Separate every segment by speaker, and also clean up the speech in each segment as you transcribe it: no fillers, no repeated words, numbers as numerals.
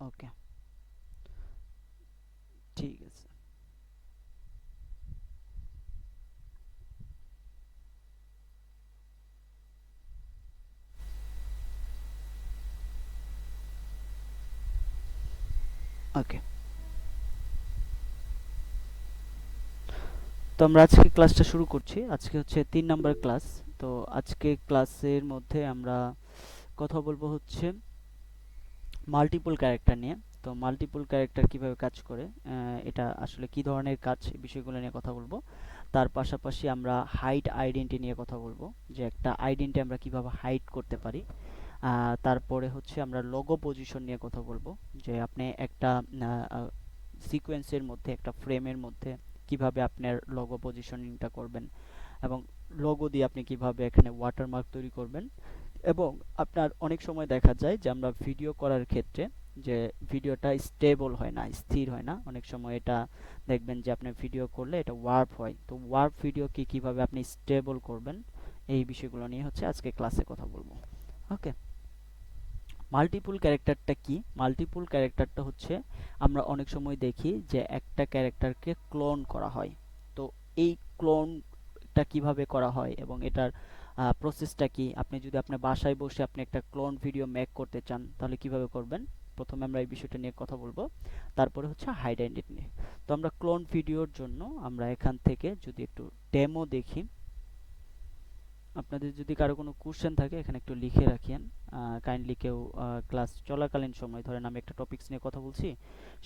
Speaker 1: ওকে, ঠিক আছে। ওকে, তো আমরা আজকে ক্লাসটা শুরু করছি। আজকে হচ্ছে 3 নাম্বার ক্লাস। তো আজকে ক্লাসের মধ্যে আমরা কথা বলবো হচ্ছে মাল্টিপল ক্যারেক্টার নিয়ে। তো মাল্টিপল ক্যারেক্টার কিভাবে কাজ করে, এটা আসলে কি ধরনের কাজ, এই বিষয়গুলো নিয়ে কথা বলবো। তার পাশাপাশি আমরা হাইড আইডেন্টি নিয়ে কথা বলবো, যে একটা আইডেন্টি আমরা কিভাবে হাইড করতে পারি। তারপরে হচ্ছে আমরা লোগো পজিশন নিয়ে কথা বলবো, যে আপনি একটা সিকোয়েন্সের মধ্যে, একটা ফ্রেমের মধ্যে কিভাবে আপনার লোগো পজিশনিংটা করবেন, এবং লোগো দিয়ে আপনি কিভাবে এখানে ওয়াটারমার্ক তৈরি করবেন। এবং আপনার অনেক সময় দেখা যায় যে আমরা ভিডিও করার ক্ষেত্রে যে ভিডিওটা স্টেবল হয় না, স্থির হয় না। অনেক সময় এটা দেখবেন যে আপনি ভিডিও করলে এটা ওয়ার্প হয়। তো ওয়ার্প ভিডিও কি কিভাবে আপনি স্টেবল করবেন, এই বিষয়গুলো নিয়ে হচ্ছে আজকে ক্লাসে কথা বলবো। ওকে, মাল্টিপুল ক্যারেক্টারটা কি? মাল্টিপুল ক্যারেক্টারটা হচ্ছে আমরা অনেক সময় দেখি যে একটা ক্যারেক্টারকে ক্লোন করা হয়। তো এই ক্লোনটা কিভাবে করা হয় এবং এটার প্রসেসটা কি, আপনি যদি আপনার বাসায় বসে আপনি একটা ক্লোন ভিডিও মেক করতে চান তাহলে কিভাবে করবেন, প্রথমে আমরা এই বিষয়টা নিয়ে কথা বলবো। তারপরে হচ্ছে হাইড আইডেন্টি নিয়ে। তো আমরা ক্লোন ভিডিওর জন্য আমরা এখান থেকে যদি একটু ডেমো দেখি, আপনাদের যদি কারো কোনো কোশ্চেন থাকে এখানে একটু লিখে রাখেন। কাইন্ডলি কেউ ক্লাস চলাকালীন সময়, ধরেন আমি একটা টপিকস নিয়ে কথা বলছি,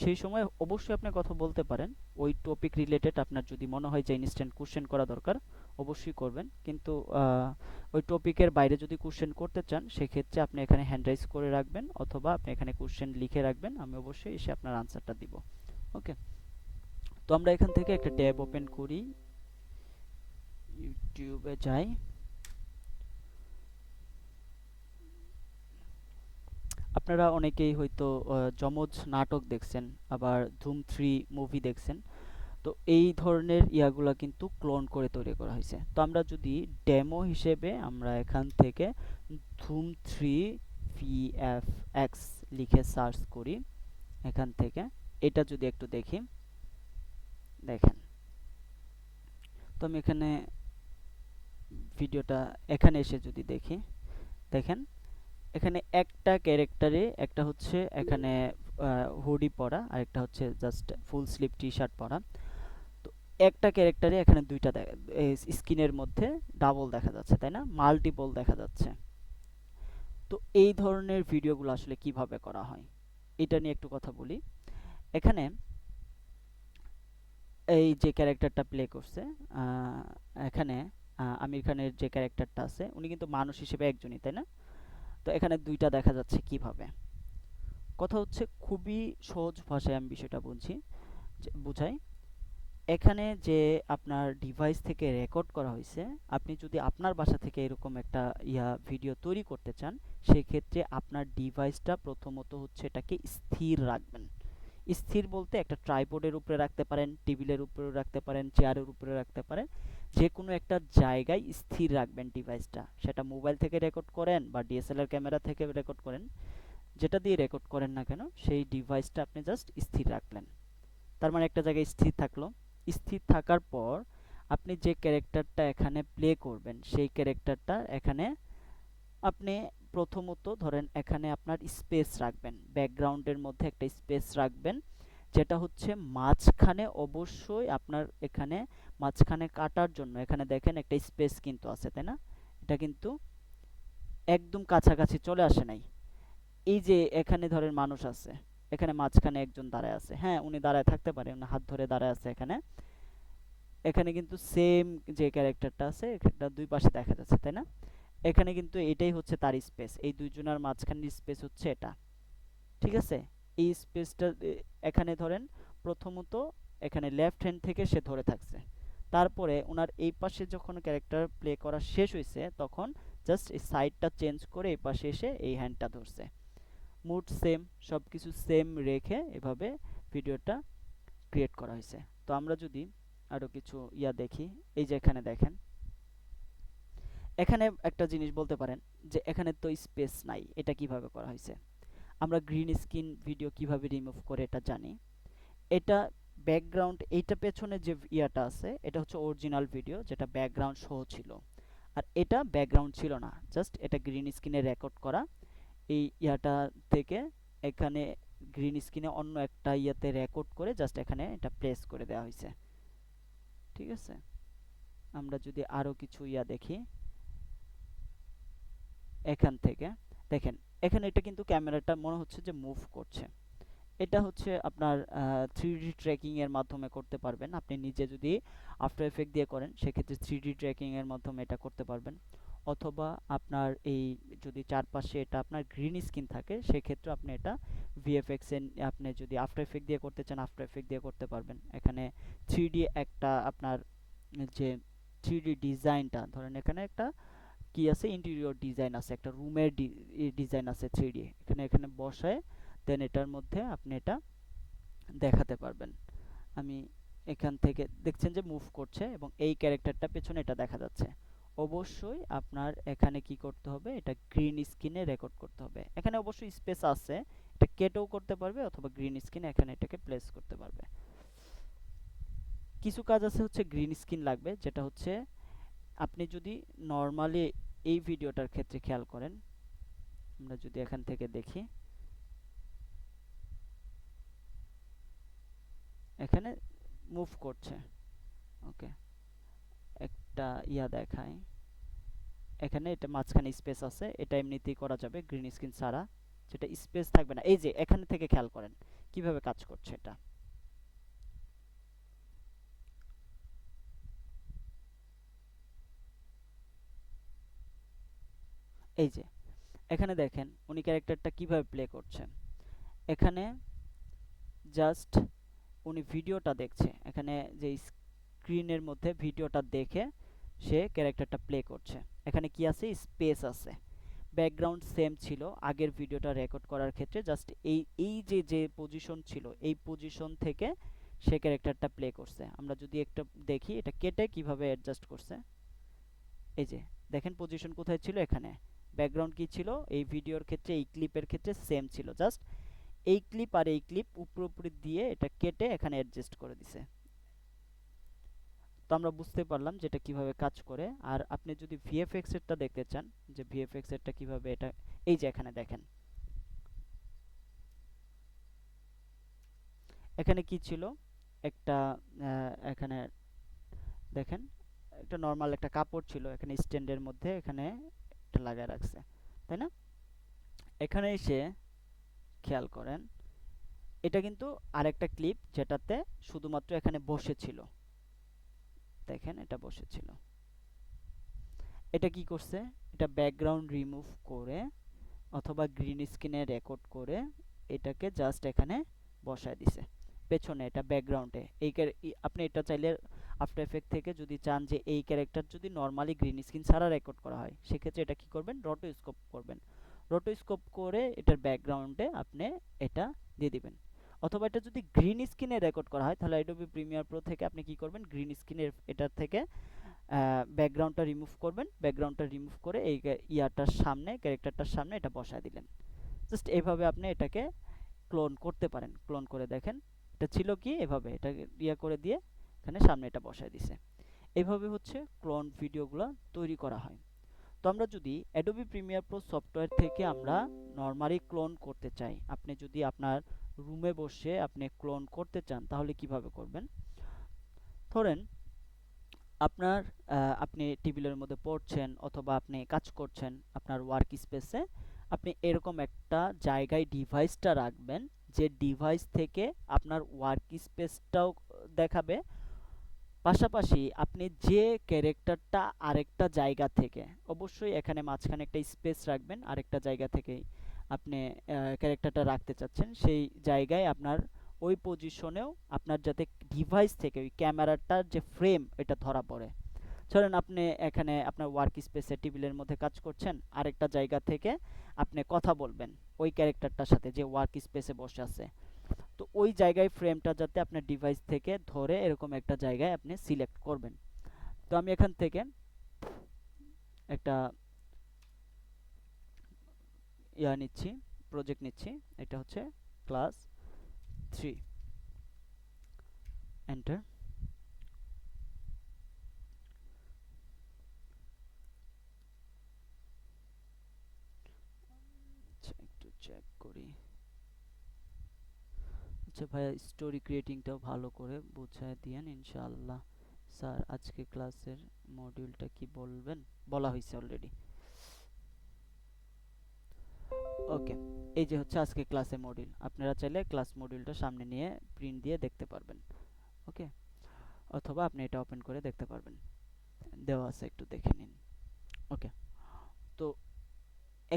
Speaker 1: সেই সময় অবশ্যই আপনি কথা বলতে পারেন। ওই টপিক রিলেটেড আপনার যদি মনে হয় যে ইনস্ট্যান্ট কোশ্চেন করা দরকার, অবশ্যই করবেন। কিন্তু ওই টপিকের বাইরে যদি কোশ্চেন করতে চান, সেক্ষেত্রে আপনি এখানে হ্যান্ড রাইজ করে রাখবেন, অথবা আপনি এখানে কোশ্চেন লিখে রাখবেন, আমি অবশ্যই এসে আপনার আনসারটা দিব। ওকে, তো আমরা এখান থেকে একটা ট্যাব ওপেন করি, ইউটিউবে যাই। আপনারা অনেকেই হয়তো যমজ নাটক দেখছেন, আবার ধুম 3 মুভি দেখছেন। তো এই ধরনের ইয়াগুলা কিন্তু ক্লোন করে তৈরি করা হয়েছে। তো আমরা যদি ডেমো হিসেবে আমরা এখান থেকে ধুম 3 VFX লিখে সার্চ করি এখান থেকে, এটা যদি একটু দেখি, দেখেন। তো আমি এখানে ভিডিওটা এখানে এসে যদি দেখি, দেখেন এখানে একটা ক্যারেক্টারে, একটা হচ্ছে এখানে হুডি পরা, আর একটা হচ্ছে just full sleeve T shirt পরা। তো একটা ক্যারেক্টারে এখানে দুইটা স্ক্রিনের মধ্যে ডাবল দেখা যাচ্ছে, তাই না, মাল্টিপল দেখা যাচ্ছে। তো এই ধরনের ভিডিওগুলো আসলে কিভাবে করা হয়, এটা নিয়ে একটু কথা বলি। এখানে এই যে ক্যারেক্টারটা প্লে করছে, আহ, এখানে আমির খানের যে ক্যারেক্টারটা আছে, উনি কিন্তু মানুষ হিসেবে একজনই, তাই না? তো এখানে দুইটা দেখা যাচ্ছে কিভাবে। কথা হচ্ছে খুবই সহজ ভাষায় আমি বিষয়টা বুঝি, বুঝাই। এখানে যে আপনার ডিভাইস থেকে রেকর্ড করা হয়েছে, আপনি যদি আপনার বাসা থেকে এরকম একটা ভিডিও তৈরি করতে চান, সেক্ষেত্রে আপনার ডিভাইসটা প্রথমত হচ্ছে এটাকে স্থির রাখবেন। স্থির বলতে একটা ট্রাইপডের উপরে রাখতে পারেন, টেবিলের উপরে রাখতে পারেন, চেয়ারের উপরে রাখতে পারেন, যে কোনো একটা জায়গায় স্থির রাখবেন ডিভাইসটা। সেটা মোবাইল থেকে রেকর্ড করেন বা ডিএসএলআর ক্যামেরা থেকে রেকর্ড করেন, যেটা দিয়ে রেকর্ড করেন না কেন, সেই ডিভাইসটা আপনি জাস্ট স্থির রাখলেন। তার মানে একটা জায়গায় স্থির থাকলো। স্থির থাকার পর আপনি যে ক্যারেক্টারটা এখানে প্লে করবেন, সেই ক্যারেক্টারটা এখানে আপনি প্রথমত ধরেন এখানে আপনার স্পেস রাখবেন, ব্যাকগ্রাউন্ডের মধ্যে একটা স্পেস রাখবেন, যেটা হচ্ছে মাঝখানে অবশ্যই আপনার এখানে মাঝখানে কাটার জন্য এখানে দেখেন একটা স্পেস কিন্তু আছে, তাই না? এটা কিন্তু একদম কাছাকাছি চলে আসে নাই। এই যে এখানে ধরেন মানুষ আছে, এখানে মাঝখানে একজন দাঁড়ায় আছে, হ্যাঁ উনি দাঁড়ায় থাকতে পারে, উনি হাত ধরে দাঁড়ায় আছে এখানে। এখানে কিন্তু সেম যে ক্যারেক্টারটা আছে, এটা দুই পাশে দেখা যাচ্ছে, তাই না? এখানে কিন্তু এটাই হচ্ছে তার স্পেস, এই দুইজনের মাঝখানের স্পেস হচ্ছে এটা। ঠিক আছে, এই স্পেসটা এখানে ধরেন প্রথমত এখানে লেফট হ্যান্ড থেকে সে ধরে থাকছে, তারপরে ওনার এই পাশে যখন ক্যারেক্টার প্লে করা শেষ হয়েছে, তখন জাস্ট এই সাইডটা চেঞ্জ করে এই পাশে এসে এই হ্যান্ডটা ধরছে। মুড সেম, সব কিছু সেম রেখে এভাবে ভিডিওটা ক্রিয়েট করা হয়েছে। তো আমরা যদি আরও কিছু দেখি, এই যে এখানে দেখেন, এখানে একটা জিনিস বলতে পারেন যে এখানে তো স্পেস নাই, এটা কিভাবে করা হয়েছে। আমরা গ্রিন স্ক্রিন ভিডিও কিভাবে রিমুভ করে এটা জানি। এটা ব্যাকগ্রাউন্ড, এইটা পেছনে যে ইয়াটা আছে এটা হচ্ছে অরিজিনাল ভিডিও যেটা ব্যাকগ্রাউন্ড সহ ছিল, আর এটা ব্যাকগ্রাউন্ড ছিল না, জাস্ট এটা গ্রিন স্ক্রিনে রেকর্ড করা। এই ইয়াটা থেকে এখানে গ্রিন স্ক্রিনে অন্য একটা ইয়াতে রেকর্ড করে জাস্ট এখানে এটা প্লেস করে দেওয়া হয়েছে। ঠিক আছে, আমরা যদি আরো কিছু ইয়া দেখি এখান থেকে, দেখেন এখানে এটা কিন্তু ক্যামেরাটা মনে হচ্ছে যে মুভ করছে। এটা হচ্ছে আপনার 3D ট্র্যাকিং এর মাধ্যমে করতে পারবেন। আপনি নিজে যদি আফটার এফেক্ট দিয়ে করেন সেক্ষেত্রে 3D ট্র্যাকিং এর মাধ্যমে এটা করতে পারবেন, অথবা আপনার এই যদি চারপাশে এটা আপনার গ্রিন স্ক্রিন থাকে সেক্ষেত্রে আপনি এটা ভিএফএক্স এ, আপনি যদি আফটার এফেক্ট দিয়ে করতে চান আফটার এফেক্ট দিয়ে করতে পারবেন। এখানে 3D একটা আপনার যে 3D ডিজাইনটা ধরেন, এখানে একটা কি আছে, ইন্টেরিয়র ডিজাইন আছে, একটা রুমের ডিজাইন আছে 3D, এখানে এখানে বসায় দেন এটার মধ্যে আপনি এটা দেখাতে পারবেন। আমি এখান থেকে দেখছেন যে মুভ করছে এবং এই ক্যারেক্টারটা পেছনে এটা দেখা যাচ্ছে। অবশ্যই আপনার এখানে কি করতে হবে, এটা গ্রিন স্ক্রিনে রেকর্ড করতে হবে। এখানে অবশ্যই স্পেস আছে, এটা কেটেও করতে পারবে অথবা গ্রিন স্ক্রিনে এখানে এটাকে প্লেস করতে পারবে। কিছু কাজ আছে হচ্ছে গ্রিন স্ক্রিন লাগবে, যেটা হচ্ছে আপনি যদি নর্মালি এই ভিডিওটার ক্ষেত্রে খেয়াল করেন, আমরা যদি এখান থেকে দেখি এখানে মুভ করছে। ওকে, একটা ইয়া দেখায়, এখানে এটা মাঝখানে স্পেস আছে, এটা এমনিতেই করা যাবে গ্রিন স্ক্রিন ছাড়া, যেটা স্পেস থাকবে না। এই যে এখানে থেকে খেয়াল করেন কিভাবে কাজ করছে এটা। এই যে এখানে দেখেন উনি ক্যারেক্টারটা কিভাবে প্লে করছে। এখানে জাস্ট উনি ভিডিওটা দেখছে, এখানে যে স্ক্রিনের মধ্যে ভিডিওটা দেখে সে ক্যারেক্টারটা প্লে করছে। এখানে কি আছে, স্পেস আছে। ব্যাকগ্রাউন্ড সেম ছিল আগের ভিডিওটা রেকর্ড করার ক্ষেত্রে, জাস্ট এই এই যে যে পজিশন ছিল এই পজিশন থেকে সে ক্যারেক্টারটা প্লে করছে। আমরা যদি একটা দেখি এটা কেটে কিভাবে অ্যাডজাস্ট করছে। এই যে দেখেন পজিশন কোথায় ছিল, এখানে ব্যাকগ্রাউন্ড কি ছিল, এই ভিডিওর ক্ষেত্রে এই ক্লিপের ক্ষেত্রে সেম ছিল, জাস্ট এই ক্লিপ আর এই ক্লিপ উপরে দিয়ে এটা কেটে এখানে অ্যাডজাস্ট করে দিছে। তো আমরা বুঝতে পারলাম যে এটা কিভাবে কাজ করে। আর আপনি যদি ভিএফএক্স এরটা দেখতে চান যে ভিএফএক্স এরটা কিভাবে, এটা এই যে এখানে দেখেন এখানে কি ছিল, একটা এখানে দেখেন একটা নর্মাল একটা কাপড় ছিল এখানে স্ট্যান্ডের মধ্যে, এখানে এটা লাগায় রাখছে, তাই না? এখানে এসে খেয়াল করেন এটা কিন্তু আরেকটা ক্লিপ যেটাতে শুধুমাত্র এখানে বসেছিল, দেখেন এটা বসেছিল। এটা কি করছে, এটা ব্যাকগ্রাউন্ড রিমুভ করে অথবা গ্রিন স্ক্রিনে রেকর্ড করে এটাকে জাস্ট এখানে বসায় দিছে পেছনে, এটা ব্যাকগ্রাউন্ডে। আপনি এটা চাইলে আফটার এফেক্ট থেকে যদি চান যে এই ক্যারেক্টার যদি নর্মালি গ্রিন স্ক্রিন ছাড়া রেকর্ড করা হয় সেক্ষেত্রে এটা কি করবেন, রোটো স্কোপ করবেন। রোটো স্কোপ করে এটার ব্যাকগ্রাউন্ডে আপনি এটা দিয়ে দিবেন। অথবা এটা যদি গ্রিন স্ক্রিনে রেকর্ড করা হয় তাহলে অ্যাডোবি প্রিমিয়ার প্রো থেকে আপনি কি করবেন, গ্রিন স্ক্রিনের এটার থেকে ব্যাকগ্রাউন্ডটা রিমুভ করবেন, ব্যাকগ্রাউন্ডটা রিমুভ করে এই ইয়াটার সামনে ক্যারেক্টারটার সামনে এটা বসায় দিলেন। জাস্ট এইভাবে আপনি এটাকে ক্লোন করতে পারেন। ক্লোন করে দেখেন এটা ছিল কি, এভাবে এটা ইয়া করে দিয়ে এখানে সামনে এটা বসায় দিছে। এইভাবে হচ্ছে ক্লোন ভিডিওগুলো তৈরি করা হয়। তো আমরা যদি অ্যাডোবি প্রিমিয়ার প্রো সফটওয়্যার থেকে আমরা নরমালি ক্লোন করতে চাই, আপনি যদি আপনার রুমে বসে আপনি ক্লোন করতে চান তাহলে কিভাবে করবেন। ধরেন আপনার আপনি টেবিলের মধ্যে পড়ছেন অথবা আপনি কাজ করছেন আপনার ওয়ার্ক স্পেসে, আপনি এরকম একটা জায়গায় ডিভাইসটা রাখবেন যে ডিভাইস থেকে আপনার ওয়ার্ক স্পেসটাও দেখাবে, পাশাপাশি আপনি যে ক্যারেক্টারটা আরেকটা জায়গা থেকে, অবশ্যই এখানে মাঝখানে একটা স্পেস রাখবেন, আরেকটা জায়গা থেকেই আপনি ক্যারেক্টারটা রাখতে চাচ্ছেন সেই জায়গায় আপনার ওই পজিশনেও আপনার যাতে ডিভাইস থেকে ওই ক্যামেরাটার যে ফ্রেম এটা ধরা পড়ে। ধরেন আপনি এখানে আপনার ওয়ার্ক স্পেসে টেবিলের মধ্যে কাজ করছেন, আরেকটা জায়গা থেকে আপনি কথা বলবেন ওই ক্যারেক্টারটার সাথে যে ওয়ার্ক স্পেসে বসে আছে। তো ওই জায়গায় ফ্রেমটা যাতে আপনার ডিভাইস থেকে ধরে এরকম একটা জায়গায় আপনি সিলেক্ট করবেন। তো আমি এখান থেকে একটা ইয়া নিচ্ছি, প্রজেক্ট নিচ্ছি, এটা হচ্ছে ক্লাস 3, এন্টার। আচ্ছা একটু চেক করি। আচ্ছা ভাইয়া স্টোরি ক্রিয়েটিংটাও ভালো করে বুঝায় দিয়েন ইনশাআল্লাহ। স্যার আজকে ক্লাসের মডিউলটা কি বলবেন? বলা হয়েছে অলরেডি। ওকে, এই যে হচ্ছে আজকে ক্লাসের মডিউল। আপনারা চাইলে ক্লাস মডিউলটা সামনে নিয়ে প্রিন্ট দিয়ে দেখতে পারবেন। ওকে, অথবা আপনি এটা ওপেন করে দেখতে পারবেন, দেওয়া আছে, একটু দেখে নিন। ওকে, তো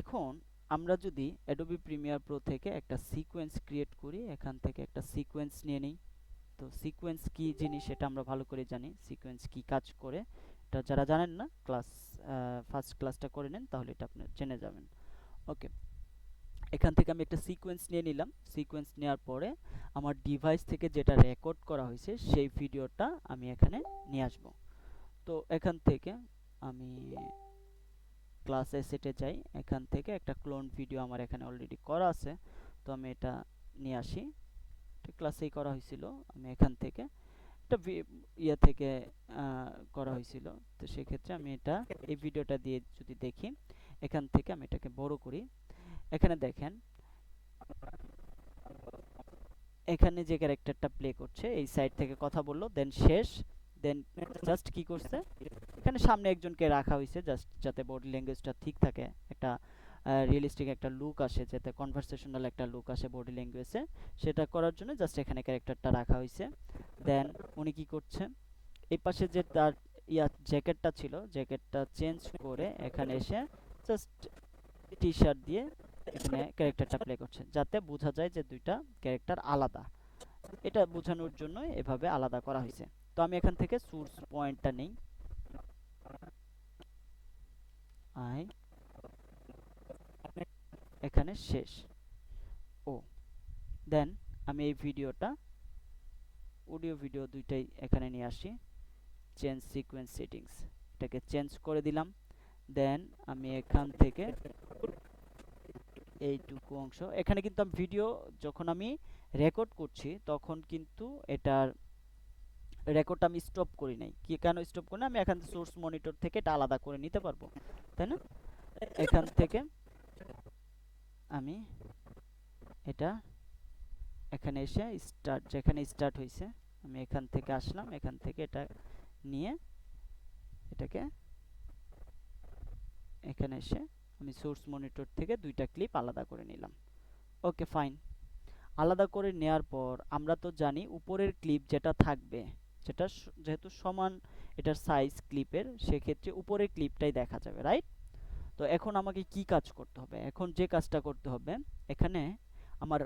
Speaker 1: এখন আমরা যদি অ্যাডোবি প্রিমিয়ার প্রো থেকে একটা সিকোয়েন্স ক্রিয়েট করি, এখান থেকে একটা সিকোয়েন্স নিয়ে নিই। তো সিকোয়েন্স কি জিনিস এটা আমরা ভালো করে জানি, সিকোয়েন্স কি কাজ করে এটা যারা জানেন না ক্লাস ফার্স্ট ক্লাসটা করে নেন, তাহলে এটা আপনি জেনে যাবেন। ওকে, এখান থেকে আমি একটা সিকোয়েন্স নিয়ে নিলাম। সিকোয়েন্স নেওয়ার পরে আমার ডিভাইস থেকে যেটা রেকর্ড করা হয়েছে সেই ভিডিওটা আমি এখানে নিয়ে আসব। তো এখান থেকে আমি ক্লাস এসেটে যাই, এখান থেকে একটা ক্লোন ভিডিও আমার এখানে অলরেডি করা আছে, তো আমি এটা নিয়ে আসি। এটা ক্লাসেই করা হয়েছিল, আমি এখান থেকে এটা ইয়ে থেকে করা হয়েছিল। তো সেক্ষেত্রে আমি এটা এই ভিডিওটা দিয়ে যদি দেখি, এখান থেকে আমি এটাকে বড় করি। এখানে দেখেন এখানে যে ক্যারেক্টারটা প্লে করছে এই সাইড থেকে কথা বললো, দেন শেষ, দেন জাস্ট কি করছে এখানে সামনে একজনকে রাখা হয়েছে জাস্ট যাতে বডি ল্যাঙ্গুয়েজটা ঠিক থাকে, একটা রিয়েলিস্টিক একটা লুক আসে, যাতে কনভারসেশনাল একটা লুক আসে বডি ল্যাঙ্গুয়েজে, সেটা করার জন্য জাস্ট এখানে ক্যারেক্টারটা রাখা হয়েছে। দেন উনি কি করছে, এই পাশে যে তার জ্যাকেটটা ছিল, জ্যাকেটটা চেঞ্জ করে এখানে এসে জাস্ট টি শার্ট দিয়ে এখানে ক্যারেক্টারটা প্লে করছে, যাতে বোঝা যায় যে দুইটা ক্যারেক্টার আলাদা। এটা বোঝানোর জন্য এভাবে আলাদা করা হয়েছে। তো আমি এখান থেকে সোর্স পয়েন্টটা নেই, আই এখানে শেষ, ও দেন আমি এই ভিডিওটা অডিও ভিডিও দুইটাই এখানে নিয়ে আসি, চেঞ্জ সিকোয়েন্স সেটিংস, এটাকে চেঞ্জ করে দিলাম। দেন আমি এখান থেকে এইটুকু অংশ এখানে কিন্তু আমি ভিডিও যখন আমি রেকর্ড করছি তখন কিন্তু এটার রেকর্ডটা আমি স্টপ করি নাই। কি কেন স্টপ করি না, আমি এখান থেকে সোর্স মনিটর থেকে এটা আলাদা করে নিতে পারবো, তাই না? এখান থেকে আমি এটা এখানে এসে স্টার্ট, যেখানে স্টার্ট হয়েছে আমি এখান থেকে আসলাম, এখান থেকে এটা নিয়ে এটাকে এখানে এসে আমি সোর্স মনিটর থেকে দুইটা ক্লিপ আলাদা করে নিলাম। ওকে ফাইন, আলাদা করে নেয়ার পর আমরা তো জানি উপরের ক্লিপ যেটা থাকবে, যেটা যেহেতু সমান এটার সাইজ ক্লিপের, সেক্ষেত্রে উপরের ক্লিপটাই দেখা যাবে, রাইট? তো এখন আমাকে কি কাজ করতে হবে, এখন যে কাজটা করতে হবে এখানে আমার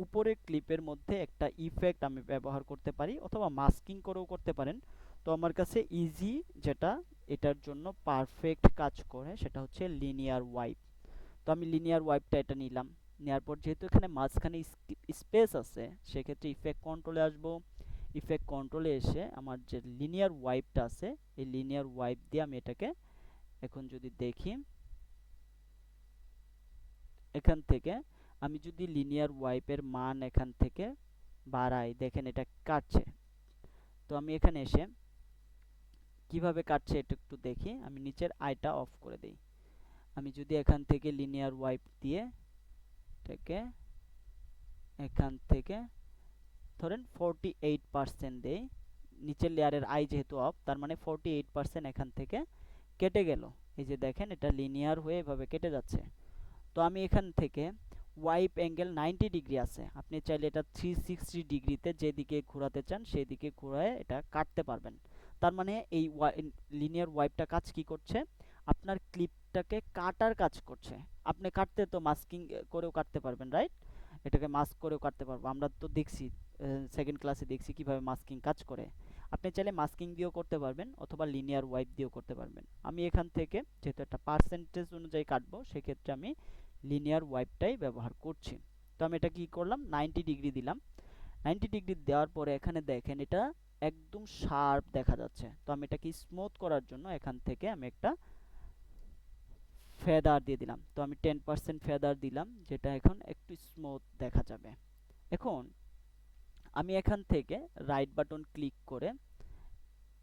Speaker 1: উপরের ক্লিপের মধ্যে একটা ইফেক্ট আমি ব্যবহার করতে পারি, অথবা মাস্কিং করেও করতে পারেন। তো আমার কাছে ইজি যেটা এটার জন্য পারফেক্ট কাজ করে সেটা হচ্ছে লিনিয়ার ওয়াইপ। তো আমি লিনিয়ার ওয়াইপটা এটা নিলাম, নেওয়ার পর যেহেতু এখানে মাঝখানে স্পেস আছে, সেক্ষেত্রে ইফেক্ট কন্ট্রোলে আসব। ইফেক্ট কন্ট্রোলে এসে আমার যে লিনিয়ার ওয়াইপটা আছে এই লিনিয়ার ওয়াইপ দিয়ে আমি এটাকে এখন যদি দেখি, এখান থেকে আমি যদি লিনিয়ার ওয়াইপের মান এখান থেকে বাড়াই, দেখেন এটা কাটছে। তো আমি এখানে এসে কিভাবে কাটছে এটা একটু দেখি, আমি নিচের আইটা অফ করে দেই। আমি যদি এখান থেকে লিনিয়ার ওয়াইপ দিয়ে এটাকে এখান থেকে ধরেন 48% দেই, নিচের লেয়ারের আই যেহেতু অফ, তার মানে 48% এখান থেকে কেটে গেল। এই যে দেখেন এটা লিনিয়ার হয়ে এভাবে কেটে যাচ্ছে। তো আমি এখান থেকে ওয়াইপ অ্যাঙ্গেল 90 ডিগ্রি আছে, আপনি চাইলে এটা 360 ডিগ্রিতে যেদিকে ঘোরাতে চান সেদিকে ঘোরায় এটা কাটতে পারবেন। তার মানে এই লিনিয়ার ওয়াইপটা কাজ কি করছে, আপনার ক্লিপটাকে কাটার কাজ করছে। আপনি কাটতে তো মাস্কিং করেও কাটতে পারবেন, রাইট? এটাকে মাস্ক করেও কাটতে পারবো, আমরা তো দেখছি সেকেন্ড ক্লাসে দেখছি কিভাবে মাস্কিং কাজ করে। আপনি চাইলে মাস্কিং দিয়েও করতে পারবেন অথবা লিনিয়ার ওয়াইপ দিয়েও করতে পারবেন। আমি এখান থেকে যেহেতু একটা পার্সেন্টেজ অনুযায়ী কাটবো, সেক্ষেত্রে আমি লিনিয়ার ওয়াইপটাই ব্যবহার করছি। তো আমি এটা কি করলাম, 90 ডিগ্রি দিলাম। 90 ডিগ্রি দেওয়ার পরে এখানে দেখেন এটা একদম শার্প দেখা যাচ্ছে। তো আমি এটাকে স্মুথ করার জন্য এখান থেকে আমি একটা ফেদার দিয়ে দিলাম। তো আমি 10% ফেদার দিলাম, যেটা এখন একটু স্মুথ দেখা যাবে। এখন আমি এখান থেকে রাইট বাটন ক্লিক করে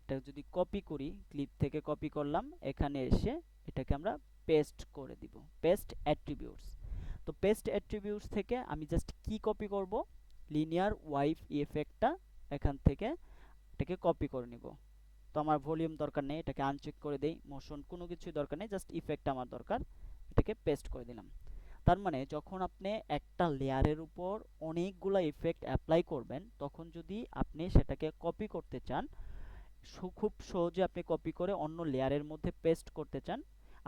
Speaker 1: এটা যদি কপি করি, ক্লিপ থেকে কপি করলাম, এখানে এসে এটাকে আমরা পেস্ট করে দিব, পেস্ট অ্যাট্রিবিউটস। তো পেস্ট অ্যাট্রিবিউটস থেকে আমি জাস্ট কি কপি করব, লিনিয়ার ওয়াইভ ইফেক্টটা এখান থেকে এটাকে কপি করে নিব। তো আমার ভলিউম দরকার নেই, এটাকে আনচেক করে দেই, মোশন কোনো কিছুই দরকার নেই, জাস্ট ইফেক্ট আমার দরকার, এটাকে পেস্ট করে দিলাম। তার মানে যখন আপনি একটা লেয়ারের উপর অনেকগুলো ইফেক্ট অ্যাপ্লাই করবেন, তখন যদি আপনি সেটাকে কপি করতে চান, খুব সহজে আপনি কপি করে অন্য লেয়ারের মধ্যে পেস্ট করতে চান,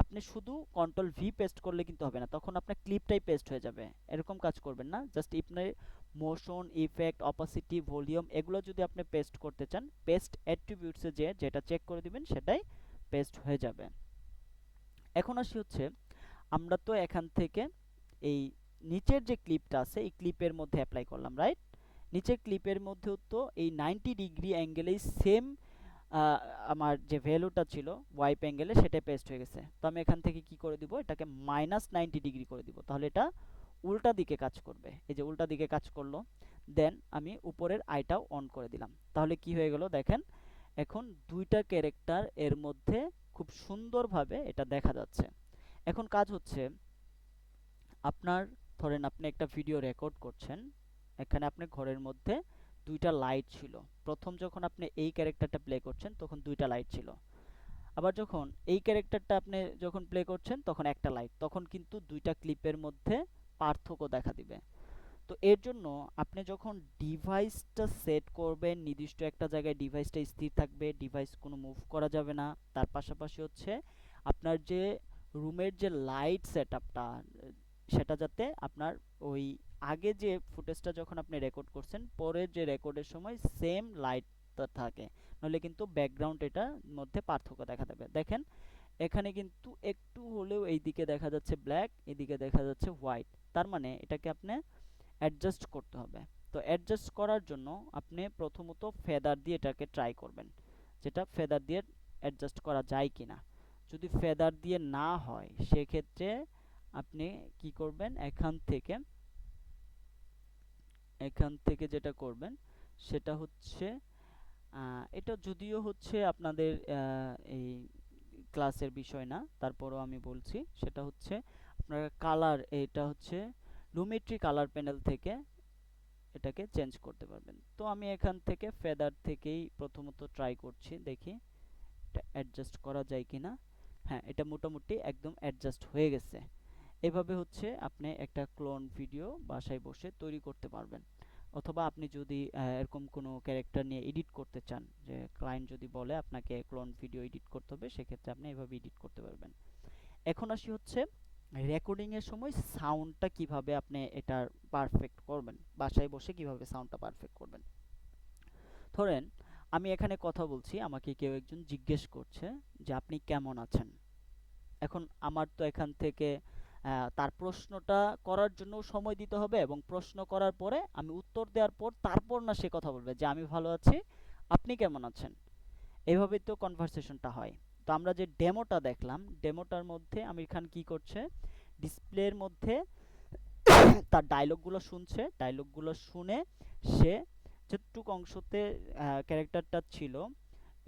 Speaker 1: আপনি শুধু কন্ট্রোল ভি পেস্ট করলে কিন্তু হবে না, তখন আপনার ক্লিপটাই পেস্ট হয়ে যাবে। এরকম কাজ করবেন না, জাস্ট আপনি মোশন, ইফেক্ট, অপাসিটি, ভলিউম এগুলো যদি আপনি পেস্ট করতে চান, পেস্ট অ্যাট্রিবিউটসে যেটা চেক করে দিবেন সেটাই পেস্ট হয়ে যাবে। এখন আসি হচ্ছে, আমরা তো এখান থেকে এই নিচের যে ক্লিপটা আছে এই ক্লিপের মধ্যে অ্যাপ্লাই করলাম, রাইট? নিচের ক্লিপের মধ্যেও তো এই 90 ডিগ্রি অ্যাঙ্গেলেই সেম আমার যে ভ্যালুটা ছিল ওয়াইপ অ্যাঙ্গেলে সেটা পেস্ট হয়ে গেছে। তো আমি এখান থেকে কি করে দিব, এটাকে -90 ডিগ্রি করে দিব, তাহলে এটা উল্টা দিকে কাজ করবে। এই যে উল্টা দিকে কাজ করলো। দেন আমি উপরের আইটাও অন করে দিলাম, তাহলে কি হয়ে গেল দেখেন, এখন দুইটা ক্যারেক্টার এর মধ্যে খুব সুন্দরভাবে এটা দেখা যাচ্ছে। এখন কাজ হচ্ছে, আপনার ধরেন আপনি একটা ভিডিও রেকর্ড করছেন, এখানে আপনার ঘরের মধ্যে দুইটা লাইট ছিল। প্রথম যখন আপনি এই ক্যারেক্টারটা প্লে করছেন তখন দুইটা লাইট ছিল, আবার যখন এই ক্যারেক্টারটা আপনি যখন প্লে করছেন তখন একটা লাইট, তখন কিন্তু দুইটা ক্লিপের মধ্যে পার্থক্য দেখা দিবে। তো এর জন্য আপনি যখন ডিভাইসটা সেট করবেন, নির্দিষ্ট একটা জায়গায় ডিভাইসটা স্থির থাকবে, ডিভাইস কোনো মুভ করা যাবে না। তার পাশাপাশি হচ্ছে আপনার যে রুমের যে লাইট সেটআপটা, সেটা যাতে আপনার ওই আগে যে ফুটেজটা যখন আপনি রেকর্ড করছেন পরের যে রেকর্ডের সময় সেম লাইটটা থাকে, নইলে কিন্তু ব্যাকগ্রাউন্ড এটার মধ্যে পার্থক্য দেখা দেবে। দেখেন এখানে কিন্তু একটু হলেও এইদিকে দেখা যাচ্ছে ব্ল্যাক, এদিকে দেখা যাচ্ছে হোয়াইট, তার মানে এটাকে আপনি অ্যাডজাস্ট করতে হবে। তো অ্যাডজাস্ট করার জন্য আপনি প্রথমত ফেদার দিয়ে এটাকে ট্রাই করবেন, যেটা ফেদার দিয়ে অ্যাডজাস্ট করা যায় কিনা। যদি ফেদার দিয়ে না হয় সেক্ষেত্রে আপনি কি করবেন, এখান থেকে যেটা করবেন সেটা হচ্ছে, এটা যদিও হচ্ছে আপনাদের এই ক্লাসের বিষয় না, তারপরও আমি বলছি, সেটা হচ্ছে আপনার কালার, এটা হচ্ছে লুমেট্রি কালার প্যানেল থেকে এটাকে চেঞ্জ করতে পারবেন। তো আমি এখান থেকে ফেদার থেকেই প্রথমত ট্রাই করছি, দেখি এটা অ্যাডজাস্ট করা যায় কিনা। হ্যাঁ, এটা মোটামুটি একদম অ্যাডজাস্ট হয়ে গেছে। এভাবে হচ্ছে আপনি একটা ক্লোন ভিডিও বাসায় বসে তৈরি করতে পারবেন। অথবা আপনি যদি এরকম কোনো ক্যারেক্টার নিয়ে এডিট করতে চান, যে ক্লায়েন্ট যদি বলে আপনাকে ক্লোন ভিডিও এডিট করতে হবে, সেক্ষেত্রে আপনি এভাবে এডিট করতে পারবেন। এখন আসি হচ্ছে রেকর্ডিং এর সময় সাউন্ডটা কিভাবে আপনি এটার পারফেক্ট করবেন, বাসায় বসে কিভাবে সাউন্ডটা পারফেক্ট করবেন। ধরেন আমি এখানে কথা বলছি, আমাকে কেউ একজন জিজ্ঞেস করছে যে আপনি কেমন আছেন। এখন আমার তো এখান থেকে তার প্রশ্নটা করার জন্য সময় দিতে হবে, এবং প্রশ্ন করার পরে আমি উত্তর দেওয়ার পর তারপর না সে কথা বলবে যে আমি ভালো আছি, আপনি কেমন আছেন। এভাবেই তো কনভারসেশনটা হয়। তো আমরা যে ডেমোটা দেখলাম, ডেমোটার মধ্যে আমির খান কি করছে, ডিসপ্লের মধ্যে তার ডায়লগগুলো শুনছে, ডায়লগগুলো শুনে সে যেটুকু অংশতে ক্যারেক্টারটা ছিল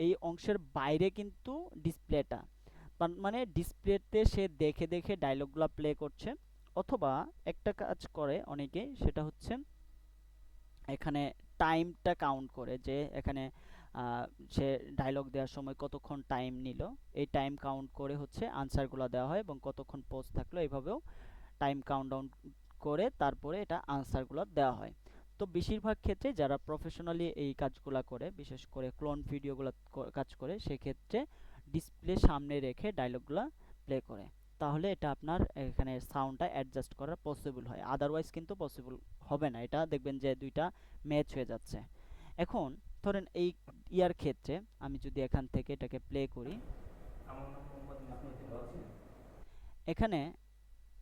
Speaker 1: এই অংশের বাইরে কিন্তু ডিসপ্লেটা, মানে ডিসপ্লেতে সে দেখে দেখে ডায়লগগুলো প্লে করছে। অথবা একটা কাজ করে অনেকে, সেটা হচ্ছে এখানে টাইমটা কাউন্ট করে, যে এখানে সে ডায়লগ দেওয়ার সময় কতক্ষণ টাইম নিল, এই টাইম কাউন্ট করে হচ্ছে আনসারগুলো দেওয়া হয়, এবং কতক্ষণ পোজ থাকলো এইভাবেও টাইম কাউন্টডাউন করে তারপরে এটা আনসারগুলো দেওয়া হয়। তো বেশিরভাগ ক্ষেত্রে যারা প্রফেশনালি এই কাজগুলো করে, বিশেষ করে ক্লোন ভিডিওগুলো কাজ করে, সেক্ষেত্রে ডিসপ্লে সামনে রেখে ডায়লগগুলো প্লে করে, তাহলে এটা আপনার এখানে সাউন্ডটা অ্যাডজাস্ট করা পসিবল হয়। আদারওয়াইজ কিন্তু পসিবল হবে না, এটা দেখবেন যে দুইটা ম্যাচ হয়ে যাচ্ছে। এখন ধরেন এই ইয়ার ক্ষেত্রে আমি যদি এখান থেকে এটাকে প্লে করি, এখানে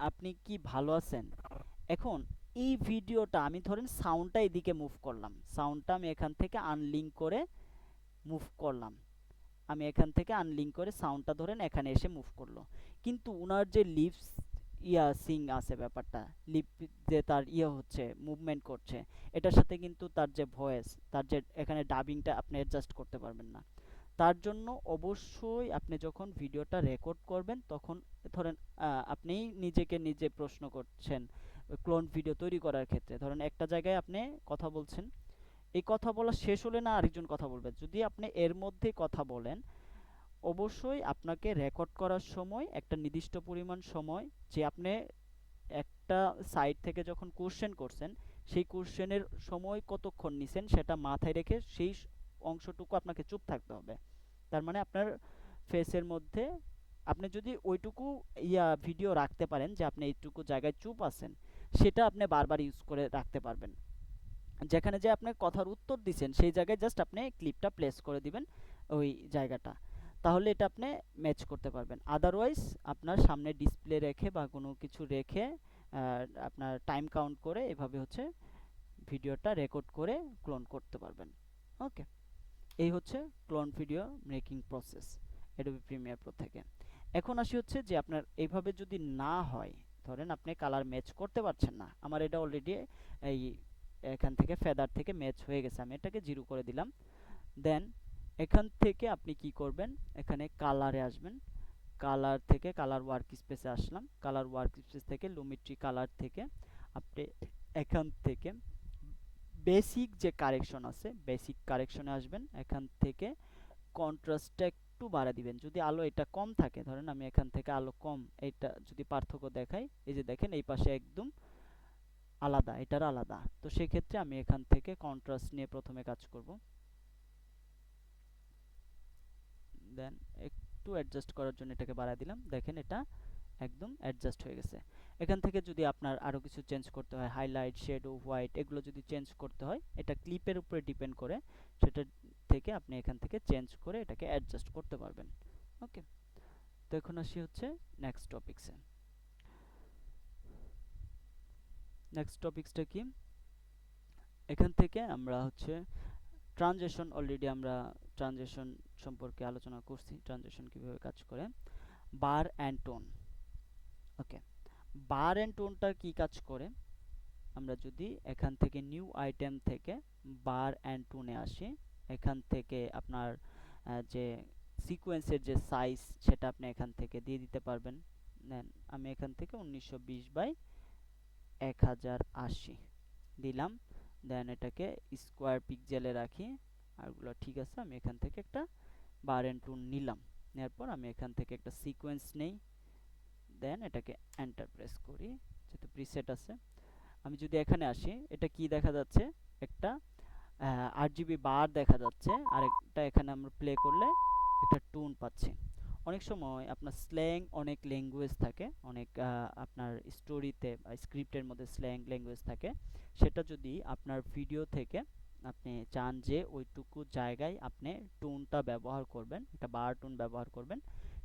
Speaker 1: আপনি কি ভালো আছেন। এখন এই ভিডিওটা আমি ধরেন সাউন্ডটা এদিকে মুভ করলাম, সাউন্ডটা আমি এখান থেকে আনলিঙ্ক করে মুভ করলাম, আমি এখান থেকে আনলিঙ্ক করে সাউন্ডটা ধরেন এখানে এসে মুভ করলো, কিন্তু উনার যে লিপস সিং আছে ব্যাপারটা, লিপ যে তার হচ্ছে মুভমেন্ট করছে, এটার সাথে কিন্তু তার যে ভয়েস, তার যে এখানে ডাবিংটা আপনি অ্যাডজাস্ট করতে পারবেন না। তার জন্য অবশ্যই আপনি যখন ভিডিওটা রেকর্ড করবেন তখন ধরেন আপনি নিজেকে নিজে প্রশ্ন করছেন ক্লোন ভিডিও তৈরি করার ক্ষেত্রে, ধরেন একটা জায়গায় আপনি কথা বলছেন, এই কথা বলা শেষ হলে না আরেকজন কথা বলবে, যদি আপনি এর মধ্যে কথা বলেন, অবশ্যই আপনাকে রেকর্ড করার সময় একটা নির্দিষ্ট পরিমাণ সময়, যে আপনি একটা সাইট থেকে যখন কোশ্চেন করছেন সেই কোশ্চেনের সময় কতক্ষণ নিছেন সেটা মাথায় রেখে সেই অংশটুকু আপনাকে চুপ থাকতে হবে। তার মানে আপনার ফেসের মধ্যে আপনি যদি ওইটুকু ভিডিও রাখতে পারেন যে আপনি এইটুকু জায়গায় চুপ আছেন, সেটা আপনি বারবার ইউজ করে রাখতে পারবেন। যেখানে যে আপনি কথার উত্তর দিচ্ছেন সেই জায়গায় জাস্ট আপনি ক্লিপটা প্লেস করে দিবেন ওই জায়গাটা, তাহলে এটা আপনি ম্যাচ করতে পারবেন। আদারওয়াইজ আপনার সামনে ডিসপ্লে রেখে বা কোনো কিছু রেখে আপনার টাইম কাউন্ট করে এভাবে হচ্ছে ভিডিওটা রেকর্ড করে ক্লোন করতে পারবেন। ওকে, এই হচ্ছে clone video making process Adobe Premiere Pro থেকে। এখন আসি হচ্ছে যে আপনার এইভাবে যদি না হয়, ধরেন আপনি কালার ম্যাচ করতে পারছেন না, আমার এটা অলরেডি এই এখান থেকে ফেদার থেকে ম্যাচ হয়ে গেছে, আমি এটাকে জিরো করে দিলাম। দেন এখান থেকে আপনি কি করবেন, এখানে কালারে আসবেন, কালার থেকে কালার ওয়ার্ক স্পেসে আসলাম, কালার ওয়ার্ক স্পেস থেকে লুমিট্রি কালার থেকে আপনি এখান থেকে বেসিক যে কারেকশন আছে বেসিক কারেকশনে আসবেন, এখান থেকে কন্ট্রাস্টটা একটু বাড়া দিবেন, যদি আলো এটা কম থাকে, ধরেন আমি এখান থেকে আলো কম, এটা যদি পার্থক্য দেখাই, এই যে দেখেন এই পাশে একদম আলাদা, এটার আলাদা, তো সেক্ষেত্রে আমি এখান থেকে কন্ট্রাস্ট নিয়ে প্রথমে কাজ করব। দেন একটু অ্যাডজাস্ট করার জন্য এটাকে বাড়ায় দিলাম, দেখেন এটা একদম অ্যাডজাস্ট হয়ে গেছে। এখান থেকে যদি আপনার আরও কিছু চেঞ্জ করতে হয়, হাইলাইট, শেডো, হোয়াইট, এগুলো যদি চেঞ্জ করতে হয়, এটা ক্লিপের উপরে ডিপেন্ড করে, সেটা থেকে আপনি এখান থেকে চেঞ্জ করে এটাকে অ্যাডজাস্ট করতে পারবেন। ওকে, তো এখন আসি হচ্ছে নেক্সট টপিকসে। নেক্সট টপিকসটা কি, এখান থেকে আমরা হচ্ছে ট্রানজিশন, অলরেডি আমরা ট্রানজিশন সম্পর্কে আলোচনা করছি, ট্রানজিশন কিভাবে কাজ করে। Bar and tone. Okay, bar and টোনটা কি কাজ করে, আমরা যদি এখান থেকে নিউ আইটেম থেকে বার অ্যান্ড টোনে আসি, এখান থেকে আপনার যে সিকোয়েন্সের যে সাইজ সেটা আপনি এখান থেকে দিয়ে দিতে পারবেন। দেন আমি এখান থেকে 1920 বাই 1080 দিলাম, দেন এটাকে স্কোয়ার পিক্সেলে রাখি, আরগুলো ঠিক আছে। আমি এখান থেকে একটা বার অ্যান্ড টোন নিলাম, নেওয়ার পর আমি এখান থেকে একটা সিকোয়েন্স নেই, দেন এটাকে এন্টার প্রেস করি, যেহেতু প্রিসেট আছে। আমি যদি এখানে আসি, এটা কি দেখা যাচ্ছে, একটা আরজিবি বার দেখা যাচ্ছে, আর একটা এখানে আমরা প্লে করলে একটা টোন পাচ্ছি। অনেক সময় আপনার স্ল্যাং, অনেক ল্যাঙ্গুয়েজ থাকে, অনেক আপনার স্টোরিতে বা স্ক্রিপ্টের মধ্যে স্ল্যাং ল্যাঙ্গুয়েজ থাকে, সেটা যদি আপনার ভিডিও থেকে আপনি চান যে ওইটুকু জায়গায় আপনি টোনটা ব্যবহার করবেন, একটা বার টোন ব্যবহার করবেন,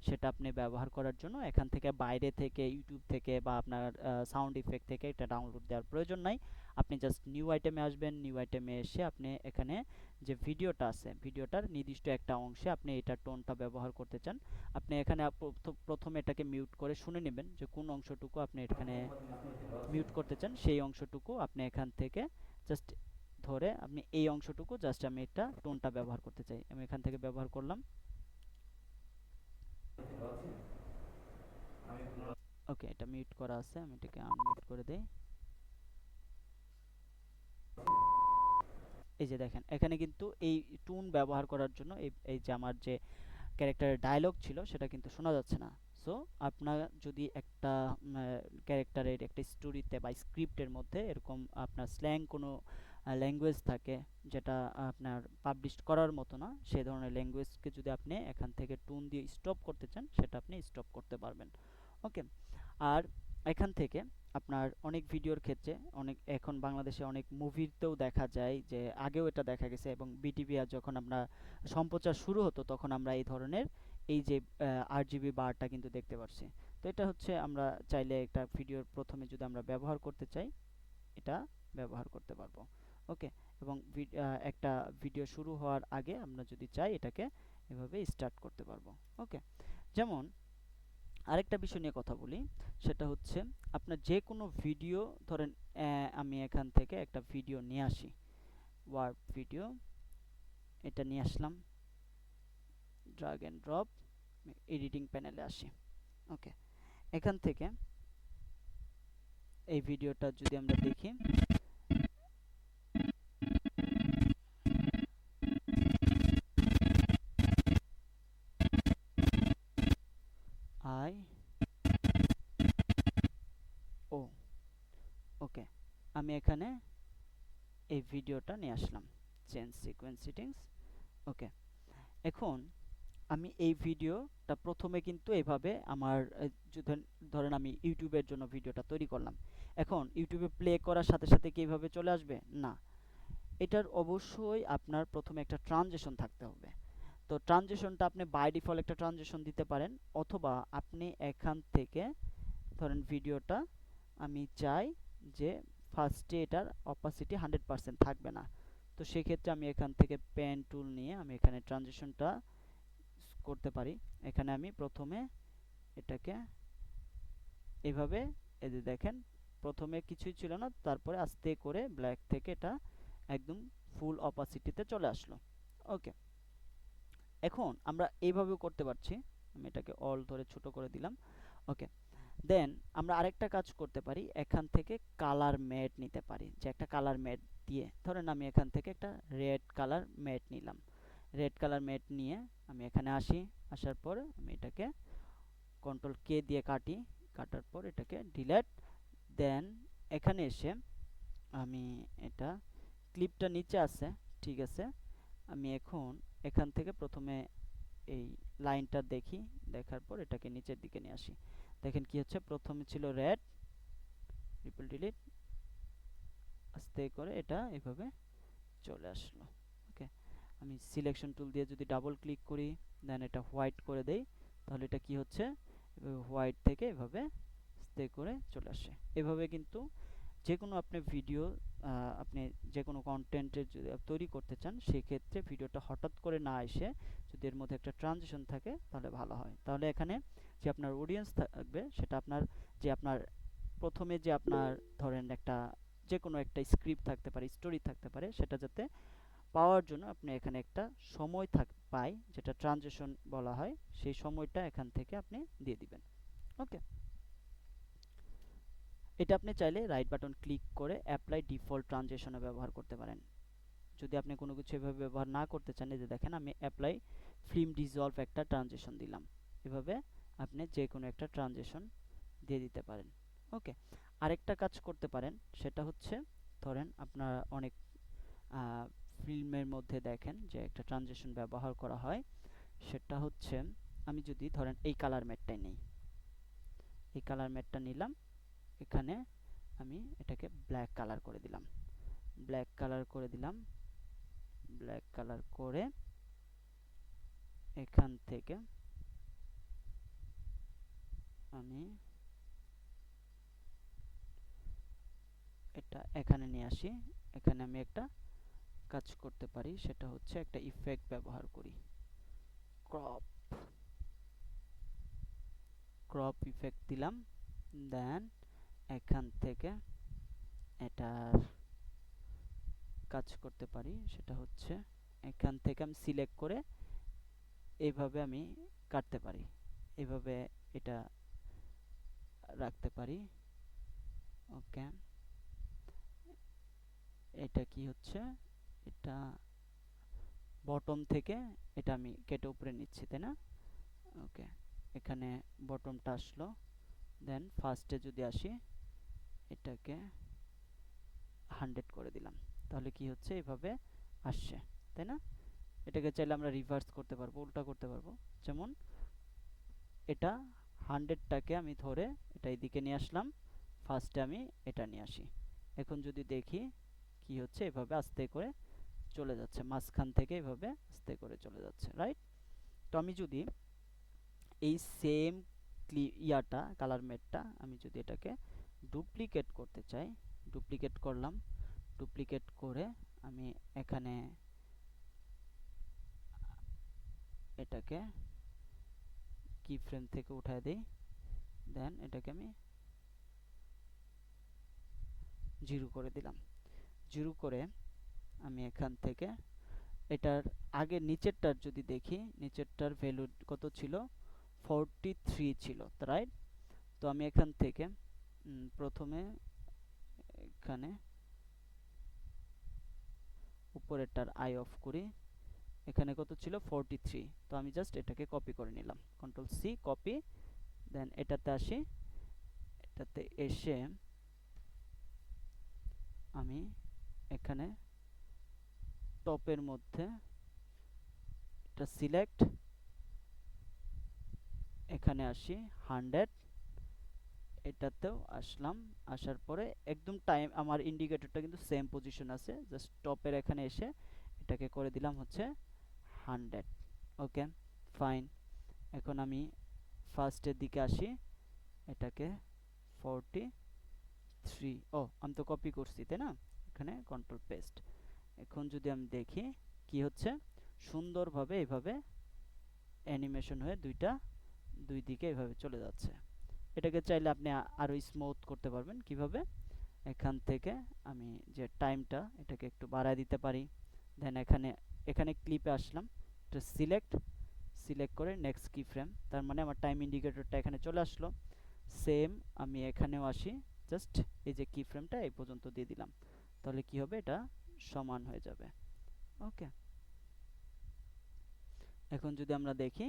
Speaker 1: সেটা আপনি ব্যবহার করার জন্য এখান থেকে বাইরে থেকে ইউটিউব থেকে বা আপনার সাউন্ড ইফেক্ট থেকে এটা ডাউনলোড দেওয়ার প্রয়োজন নাই। আপনি জাস্ট নিউ আইটেমে আসবেন, নিউ আইটেমে এসে আপনি এখানে যে ভিডিওটা আছে, ভিডিওটার নির্দিষ্ট একটা অংশে আপনি এটা টোনটা ব্যবহার করতে চান, আপনি এখানে প্রথমে এটাকে মিউট করে শুনে নেবেন যে কোন অংশটুকু আপনি এখানে মিউট করতে চান, সেই অংশটুকু আপনি এখান থেকে জাস্ট ধরে আপনি এই অংশটুকু জাস্ট আমি এটা টোনটা ব্যবহার করতে চাই, আমি এখান থেকে ব্যবহার করলাম। ওকে, এটা মিউট করা আছে, আমি এটাকে আনমিউট করে দেই। এই যে দেখেন এখানে কিন্তু এই টোন ব্যবহার করার জন্য এই যে আমার যে ক্যারেক্টারের ডায়লগ ছিল সেটা কিন্তু শোনা যাচ্ছে না। সো আপনার যদি একটা ক্যারেক্টারের একটা স্টোরিতে বা স্ক্রিপ্টের মধ্যে এরকম আপনার স্ল্যাং কোনো ল্যাঙ্গুয়েজ থাকে যেটা আপনার পাবলিশ করার মতো না, সেই ধরনের ল্যাঙ্গুয়েজকে যদি আপনি এখান থেকে টোন দিয়ে স্টপ করতে চান, সেটা আপনি স্টপ করতে পারবেন। ওকে, আর এখান থেকে আপনার অনেক ভিডিওর ক্ষেত্রে, অনেক এখন বাংলাদেশে অনেক মুভিতেও দেখা যায়, যে আগেও এটা দেখা গেছে, এবং বিটিভি আর যখন আমরা সম্প্রচার শুরু হতো তখন আমরা এই ধরনের এই যে আরজিবি বারটা কিন্তু দেখতে পাচ্ছি। তো এটা হচ্ছে আমরা চাইলে একটা ভিডিওর প্রথমে যদি আমরা ব্যবহার করতে চাই, এটা ব্যবহার করতে পারবো। ওকে, এবং একটা ভিডিও শুরু হওয়ার আগে আমরা যদি চাই এটাকে এভাবে স্টার্ট করতে পারবো। ওকে, যেমন আরেকটা বিষয় নিয়ে কথা বলি, সেটা হচ্ছে আপনার যে কোনো ভিডিও ধরেন, আমি এখান থেকে একটা ভিডিও নিয়ে আসি, ওয়ার্ড ভিডিও, এটা নিয়ে আসলাম, ড্রাগ এন্ড ড্রপ, এডিটিং প্যানেলে আসি। ওকে, এখান থেকে এই ভিডিওটা যদি আমরা দেখি, আই ও, ওকে, আমি এখানে এই ভিডিওটা নিয়ে আসলাম, চেঞ্জ সিকোয়েন্স সেটিংস। ওকে, এখন আমি এই ভিডিওটা প্রথমে কিন্তু এভাবে আমার ধরেন আমি ইউটিউবের জন্য ভিডিওটা তৈরি করলাম, এখন ইউটিউবে প্লে করার সাথে সাথে কি এইভাবে চলে আসবে? না, এটার অবশ্যই আপনার প্রথমে একটা ট্রানজিশন থাকতে হবে। তো ট্রানজিশনটা আপনি বাই ডিফল্ট একটা ট্রানজিশন দিতে পারেন, অথবা আপনি এখান থেকে ধরেন ভিডিওটা আমি চাই যে ফার্স্টে এটার অপাসিটি 100% থাকবে না, তো সেক্ষেত্রে আমি এখান থেকে পেন টুল নিয়ে আমি এখানে ট্রানজিশনটা করতে পারি। এখানে আমি প্রথমে এটাকে এভাবে, এই যে দেখেন প্রথমে কিছুই ছিল না, তারপরে আস্তে করে ব্ল্যাক থেকে এটা একদম ফুল অপাসিটিতে চলে আসলো। ওকে, এখন আমরা এইভাবেও করতে পারছি, আমি এটাকে অল ধরে ছোট করে দিলাম। ওকে, দেন আমরা আরেকটা কাজ করতে পারি, এখান থেকে কালার ম্যাট নিতে পারি, যে একটা কালার ম্যাট দিয়ে ধরেন আমি এখান থেকে একটা রেড কালার ম্যাট নিলাম, রেড কালার ম্যাট নিয়ে আমি এখানে আসি, আসার পর আমি এটাকে কন্ট্রোল কে দিয়ে কাটি, কাটার পর এটাকে ডিলেট, দেন এখানে এসে আমি এটা ক্লিপটা নিচে আছে, ঠিক আছে, আমি এখন এখান থেকে প্রথমে এই লাইনটা দেখি, দেখার পর এটাকে নিচের দিকে নিয়ে আসি। দেখেন কি হচ্ছে, প্রথমে ছিল রেড, ট্রিপল ডিলিট, আস্তে করে এটা এভাবে চলে আসলো। ওকে, আমি সিলেকশন টুল দিয়ে যদি ডাবল ক্লিক করি, দেন এটা হোয়াইট করে দেই, তাহলে এটা কি হচ্ছে, হোয়াইট থেকে এভাবে আস্তে করে চলে আসে। এভাবে কিন্তু যে কোনো আপনি ভিডিও, আপনি যে কোনো কন্টেন্টের যদি তৈরি করতে চান, সেক্ষেত্রে ভিডিওটা হঠাৎ করে না এসে যদি এর মধ্যে একটা ট্রানজিশন থাকে তাহলে ভালো হয়। তাহলে এখানে যে আপনার অডিয়েন্স থাকবে, সেটা আপনার যে আপনার প্রথমে যে আপনার ধরেন একটা যে কোনো একটা স্ক্রিপ্ট থাকতে পারে, স্টোরি থাকতে পারে, সেটা যাতে পাওয়ার জন্য আপনি এখানে একটা সময় পায়, যেটা ট্রানজিশন বলা হয়, সেই সময়টা এখান থেকে আপনি দিয়ে দিবেন। ওকে, এটা আপনি চাইলে রাইট বাটন ক্লিক করে অ্যাপ্লাই ডিফল্ট ট্রানজিশনে ব্যবহার করতে পারেন। যদি আপনি কোনো কিছু এভাবে ব্যবহার না করতে চান, এই যে দেখেন আমি অ্যাপ্লাই ফিল্ম ডিসলভ একটা ট্রানজিশন দিলাম, এভাবে আপনি যে কোনো একটা ট্রানজিশন দিয়ে দিতে পারেন। ওকে, আরেকটা কাজ করতে পারেন, সেটা হচ্ছে ধরেন আপনার অনেক ফিল্মের মধ্যে দেখেন যে একটা ট্রানজিশন ব্যবহার করা হয়, সেটা হচ্ছে আমি যদি ধরেন এই কালার ম্যাটটাই নেই, এই কালার ম্যাটটা নিলাম, এখানে আমি এটাকে ব্ল্যাক কালার করে দিলাম, ব্ল্যাক কালার করে দিলাম, ব্ল্যাক কালার করে এখান থেকে আমি এটা এখানে নিয়ে আসি। এখানে আমি একটা কাজ করতে পারি, সেটা হচ্ছে একটা ইফেক্ট ব্যবহার করি, ক্রপ, ক্রপ ইফেক্ট দিলাম, দেন এখান থেকে এটার কাজ করতে পারি, সেটা হচ্ছে এখান থেকে আমি সিলেক্ট করে এইভাবে আমি কাটতে পারি, এভাবে এটা রাখতে পারি। ওকে, এটা কি হচ্ছে, এটা বটম থেকে এটা আমি কেটে উপরে নিচ্ছি, তাই না? ওকে, এখানে বটমটা আসলো, দেন ফার্স্টে যদি আসি, এটাকে 100 করে দিলাম, তাহলে কি হচ্ছে, এভাবে আসছে, তাই না? এটাকে চাইলে আমরা রিভার্স করতে পারবো, উল্টা করতে পারবো, যেমন এটা 100টাকে আমি ধরে এটা এদিকে নিয়ে আসলাম, ফার্স্টে আমি এটা নিয়ে আসি, এখন যদি দেখি কি হচ্ছে, এভাবে আস্তে করে চলে যাচ্ছে, মাঝখান থেকে এভাবে আস্তে করে চলে যাচ্ছে, রাইট? তো আমি যদি এই সেম কালার মেটটা আমি যদি এটাকে ডুপ্লিকেট করতে চাই, ডুপ্লিকেট করলাম, ডুপ্লিকেট করে আমি এখানে এটাকে কি ফ্রেম থেকে উঠায় দিই, দেন এটাকে আমি 0 করে দিলাম। 0 করে আমি এখান থেকে এটার আগে নিচেরটার যদি দেখি, নিচেরটার ভ্যালু কত ছিল, 43 ছিল, রাইট? তো আমি এখান থেকে প্রথমে এখানে উপরেরটার আই অফ করি, এখানে কত ছিল 43, তো আমি জাস্ট এটাকে কপি করে নিলাম, কন্ট্রোল সি কপি, দেন এটাতে আসি, এটাতে এসে আমি এখানে টপের মধ্যে এটা সিলেক্ট, এখানে আসি 100, এটাতেও আসলাম, আসার পরে একদম টাইম আমার ইন্ডিকেটরটা কিন্তু সেম পজিশন আছে, জাস্ট টপের এখানে এসে এটাকে করে দিলাম হচ্ছে 100। ওকে, ফাইন। এখন আমি ফার্স্টের দিকে আসি, এটাকে 43, ও আমি তো কপি করছি তাই না, এখানে কন্ট্রোল পেস্ট। এখন যদি আমি দেখি কি হচ্ছে, সুন্দরভাবে এইভাবে অ্যানিমেশন হয়ে দুই দিকে এভাবে চলে যাচ্ছে। এটাকে চাইলে আপনি আরো স্মুথ করতে পারবেন। কিভাবে? এখান থেকে আমি যে টাইমটা এটাকে একটু বাড়ায় দিতে পারি, দেন এখানে ক্লিপে আসলাম, এটা সিলেক্ট করে নেক্সট কি ফ্রেম, তার মানে আমার টাইম ইন্ডিকেটরটা এখানে চলে আসলো। সেম আমি এখানেও আসি, জাস্ট এই যে কি ফ্রেমটা এই পর্যন্ত দিয়ে দিলাম, তাহলে কি হবে, এটা সমান হয়ে যাবে। ওকে, এখন যদি আমরা দেখি,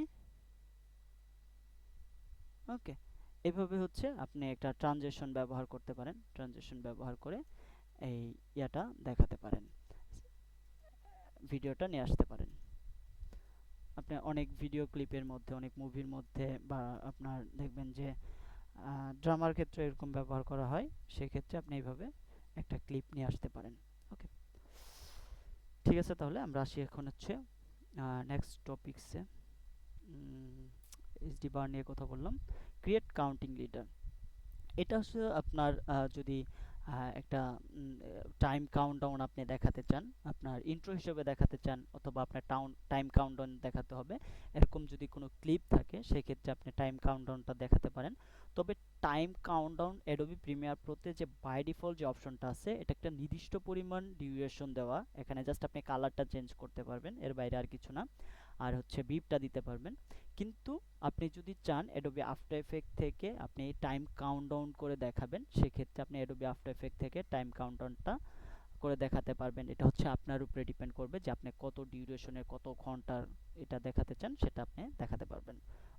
Speaker 1: ওকে, এভাবে হচ্ছে আপনি একটা ট্রানজিশন ব্যবহার করতে পারেন, ট্রানজিশন ব্যবহার করে এই ইয়াটা দেখাতে পারেন, ভিডিওটা নিয়ে আসতে পারেন। আপনি অনেক ভিডিও ক্লিপের মধ্যে, অনেক মুভির মধ্যে, বা আপনার দেখবেন যে ড্রামার ক্ষেত্রে এরকম ব্যবহার করা হয়, সেক্ষেত্রে আপনি এইভাবে একটা ক্লিপ নিয়ে আসতে পারেন। ওকে, ঠিক আছে, তাহলে আমরা আসি এখন হচ্ছে নেক্সট টপিকসে। এইচডি বার নিয়ে কথা বললাম, ক্রিয়েট কাউন্টিং লিডার। এটা হচ্ছে আপনার যদি একটা টাইম কাউন্টডাউন আপনি দেখাতে চান, আপনার ইন্ট্রো হিসেবে দেখাতে চান, অথবা আপনার টাইম কাউন্টডাউন দেখাতে হবে, এরকম যদি কোনো ক্লিপ থাকে সেক্ষেত্রে আপনি টাইম কাউন্টডাউনটা দেখাতে পারেন। তবে টাইম কাউন্টডাউন অ্যাডোবি প্রিমিয়ার প্রোতে যে বাই ডিফল্ট যে অপশনটা আছে, এটা একটা নির্দিষ্ট পরিমাণ ডিউরেশন দেওয়া, এখানে জাস্ট আপনি কালারটা চেঞ্জ করতে পারবেন, এর বাইরে আর কিছু না। আর হচ্ছে বিপটা দিতে পারবেন। কিন্তু আপনি যদি চান অ্যাডোবি আফটার এফেক্ট থেকে আপনি টাইম কাউন্টডাউন করে দেখাবেন, সেক্ষেত্রে আপনি অ্যাডোবি আফটার এফেক্ট থেকে টাইম কাউন্টডাউনটা করে দেখাতে পারবেন। এটা হচ্ছে আপনার উপরে ডিপেন্ড করবে যে আপনি কত ডিউরেশনের, কত ঘন্টার এটা দেখাতে চান, সেটা আপনি দেখাতে পারবেন।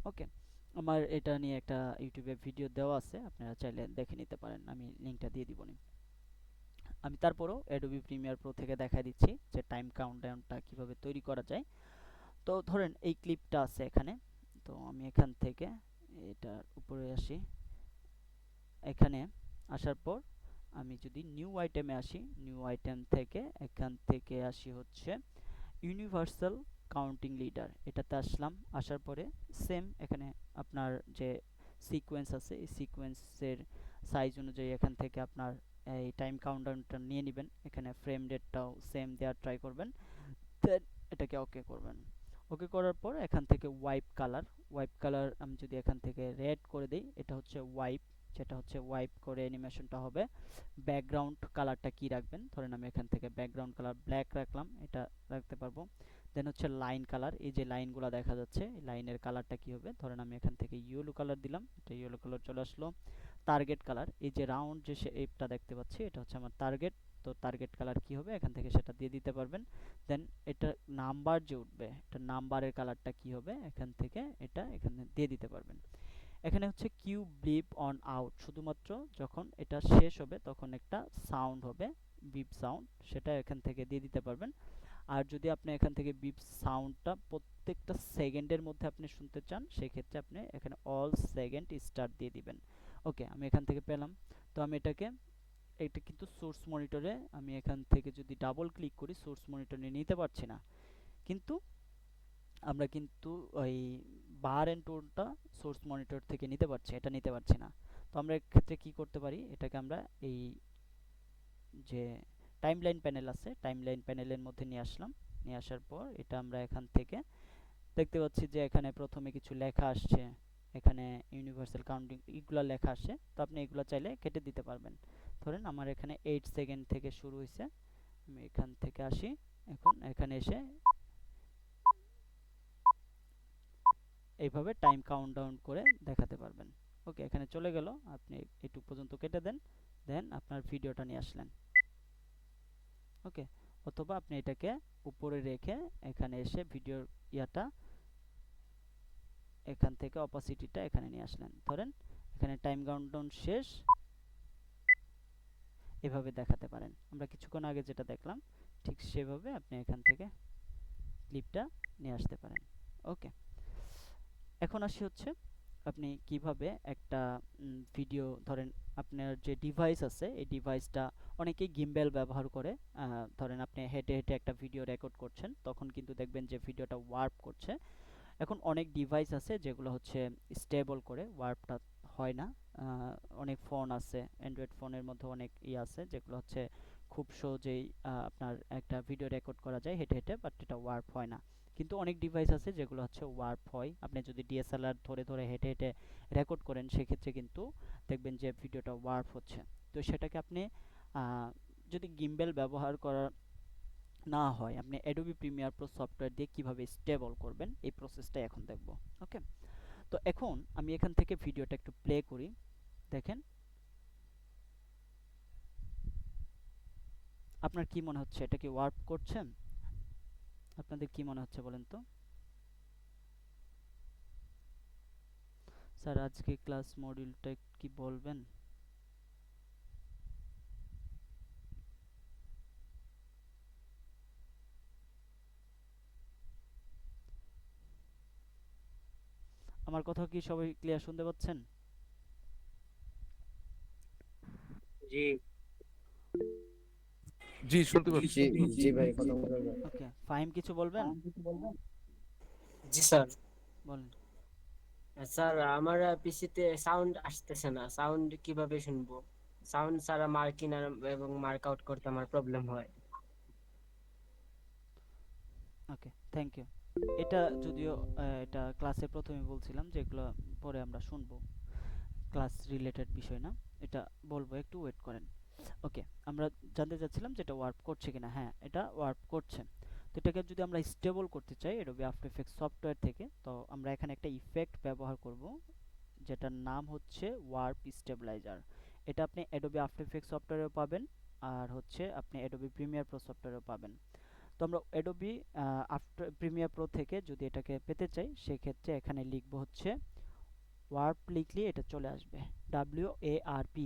Speaker 1: ওকে, আমার এটা নিয়ে একটা ইউটিউবে ভিডিও দেওয়া আছে, আপনারা চাইলে দেখে নিতে পারেন, আমি লিঙ্কটা দিয়ে দিব। আমি তারপরেও অ্যাডোবি প্রিমিয়ার প্রো থেকে দেখাই দিচ্ছি যে টাইম কাউন্টডাউনটা কিভাবে তৈরি করা যায়। তো ধরেন এই ক্লিপটা আছে এখানে, তো আমি এখান থেকে এটার উপরে আসি, এখানে আসার পর আমি যদি নিউ আইটেমে আসি, নিউ আইটেম থেকে এখান থেকে আসি হচ্ছে ইউনিভার্সাল কাউন্টিং লিডার, এটাতে আসলাম, আসার পরে সেম এখানে আপনার যে সিকোয়েন্স আছে, এই সিকোয়েন্সের সাইজ অনুযায়ী এখান থেকে আপনার এই টাইম কাউন্টডাউনটা নিয়ে নেবেন, এখানে ফ্রেম রেটটাও সেম দেওয়ার ট্রাই করবেন, দেন এটাকে ওকে করবেন। ওকে করার পর এখান থেকে ওয়াইপ কালার আমি যদি এখান থেকে রেড করে দিই, এটা হচ্ছে ওয়াইপ, যেটা হচ্ছে ওয়াইপ করে অ্যানিমেশনটা হবে। ব্যাকগ্রাউন্ড কালারটা কি রাখবেন, ধরেন আমি এখান থেকে ব্যাকগ্রাউন্ড কালার ব্ল্যাক রাখলাম, এটা রাখতে পারবো। দেন হচ্ছে লাইন কালার, এই যে লাইনগুলো দেখা যাচ্ছে, এই লাইনের কালারটা কি হবে, ধরেন আমি এখান থেকে ইয়েলো কালার দিলাম, এটা ইয়েলো কালার চলে আসলো। টার্গেট কালার, এই যে রাউন্ড যে শেপটা দেখতে পাচ্ছি, এটা হচ্ছে আমার টার্গেট, তো টার্গেট কালার কি হবে, এখান থেকে সেটা দিয়ে দিতে পারবেন। দেন এটা নাম্বার যে উঠবে, এটা নাম্বারের কালারটা কি হবে, এখান থেকে এটা এখানে দিয়ে দিতে পারবেন। এখানে হচ্ছে কিউ ব্লিপ অন আউট, শুধুমাত্র যখন এটা শেষ হবে তখন একটা সাউন্ড হবে, বিপ সাউন্ড, সেটা এখান থেকে দিয়ে দিতে পারবেন। আর যদি আপনি এখান থেকে বিপ সাউন্ডটা প্রত্যেকটা সেকেন্ডের মধ্যে আপনি শুনতে চান, সেক্ষেত্রে আপনি এখানে অল সেকেন্ড স্টার্ট দিয়ে দিবেন। ওকে, আমি এখান থেকে পেলাম। তো আমি এটা কিন্তু সোর্স মনিটরে আমি এখান থেকে যদি ডাবল ক্লিক করি, সোর্স মনিটরে নিতে পারছি না, কিন্তু আমরা কিন্তু ওই বার এন্ড টোনটা সোর্স মনিটর থেকে নিতে পারছি, এটা নিতে পারছি না। তো আমরা এক্ষেত্রে কি করতে পারি, এটাকে আমরা এই যে টাইমলাইন প্যানেল আছে, টাইমলাইন প্যানেলের মধ্যে নিয়ে আসলাম। নিয়ে আসার পর এটা আমরা এখান থেকে দেখতে পাচ্ছি যে এখানে প্রথমে কিছু লেখা আসছে, এখানে ইউনিভার্সাল কাউন্টিং এগুলো লেখা আসে। তো আপনি এগুলো চাইলে কেটে দিতে পারবেন। ধরেন আমার এখানে 8 সেকেন্ড থেকে শুরু হয়েছে, আমি এখান থেকে আসি, এখন এখানে এসে এইভাবে টাইম কাউন্টডাউন করে দেখাতে পারবেন। ওকে, এখানে চলে গেল, আপনি এইটুকু পর্যন্ত কেটে দেন, দেন আপনার ভিডিওটা নিয়ে আসলেন। ওকে, অথবা আপনি এটাকে উপরে রেখে এখানে এসে ভিডিওর ইয়াটা এখান থেকে অপাসিটিটা এখানে নিয়ে আসলেন। ধরেন এখানে টাইম কাউন্টডাউন শেষ, এভাবে দেখাতে পারেন। আমরা কিছুক্ষণ আগে যেটা দেখলাম ঠিক সেভাবে আপনি এখান থেকে ক্লিপটা নিয়ে আসতে পারেন। ওকে, এখন আসি হচ্ছে আপনি কিভাবে একটা ভিডিও, ধরেন আপনার যে ডিভাইস আছে এই ডিভাইসটা, অনেকেই গিম্বেল ব্যবহার করে। ধরেন আপনি হেঁটে হেঁটে একটা ভিডিও রেকর্ড করছেন, তখন কিন্তু দেখবেন যে ভিডিওটা ওয়ার্প করছে। এখন অনেক ডিভাইস আছে যেগুলো হচ্ছে স্টেবল করে, ওয়ার্পটা হয় না। অনেক ফোন আছে, অ্যান্ড্রয়েড ফোনের মধ্যে অনেক আছে যেগুলো হচ্ছে খুব সহজেই আপনার একটা ভিডিও রেকর্ড করা যায় হেঁটে হেঁটে, বাট এটা ওয়ার্প হয় না। কিন্তু অনেক ডিভাইস আছে যেগুলো হচ্ছে ওয়ার্প হয়। আপনি যদি ডিএসএলআর ধরে ধরে হেঁটে হেঁটে রেকর্ড করেন সেক্ষেত্রে কিন্তু দেখবেন যে ভিডিওটা ওয়ার্প হচ্ছে। তো সেটাকে আপনি যদি গিম্বেল ব্যবহার করার না হয়, আপনি অ্যাডোবি প্রিমিয়ার প্রো সফটওয়্যার দিয়ে কিভাবে স্টেবল করবেন এই প্রসেসটাই এখন দেখব। ওকে, তো এখন আমি এখান থেকে ভিডিওটা একটু প্লে করি, দেখেন আপনার কি মনে হচ্ছে, এটা কি ওয়ার্ক করছে? আপনাদের কি মনে হচ্ছে বলেন তো? স্যার আজকে ক্লাস মডিউলটা কি বলবেন? আমার কথা কি সবাই ক্লিয়ার শুনতে পাচ্ছেন?
Speaker 2: জি
Speaker 3: জি শুনতে পাচ্ছি।
Speaker 2: জি জি ভাই, কথা বলা যায়।
Speaker 1: ওকে, ফাহিম কিছু বলবেন?
Speaker 2: জি স্যার।
Speaker 1: বলেন।
Speaker 2: স্যার আমার পিসিতে সাউন্ড আসতেছে না, সাউন্ড কিভাবে শুনবো? সাউন্ড ছাড়া মার্ক ইন এবং মার্ক আউট করতে আমার প্রবলেম হয়।
Speaker 1: ওকে, থ্যাংক ইউ। এটা যদিও এটা ক্লাসে প্রথমে বলছিলাম, যেগুলো পরে আমরা শুনবো, ক্লাস রিলেটেড বিষয় না, এটা বলবো, একটু ওয়েট করেন। ওকে, আমরা জানতে চাচ্ছিলাম যে এটা ওয়ার্ক করছে কিনা। হ্যাঁ, এটা ওয়ার্ক করছে। তো এটাকে যদি আমরা স্টেবল করতে চাই অ্যাডোবি আফটার ইফেক্টস সফটওয়্যার থেকে, তো আমরা এখানে একটা ইফেক্ট ব্যবহার করব যেটার নাম হচ্ছে ওয়ার্প স্টেবিলাইজার। এটা আপনি অ্যাডোবি আফটার ইফেক্টস সফটওয়্যারেও পাবেন, আর হচ্ছে আপনি অ্যাডোবি প্রিমিয়ার প্রো সফটওয়্যারেও পাবেন। তো আমরা অ্যাডোবি আফটার প্রিমিয়ার প্রো থেকে যদি এটাকে পেতে চাই, সেক্ষেত্রে এখানে লিখবো হচ্ছে ওয়ার্প, লিখলে এটা চলে আসবে WARP।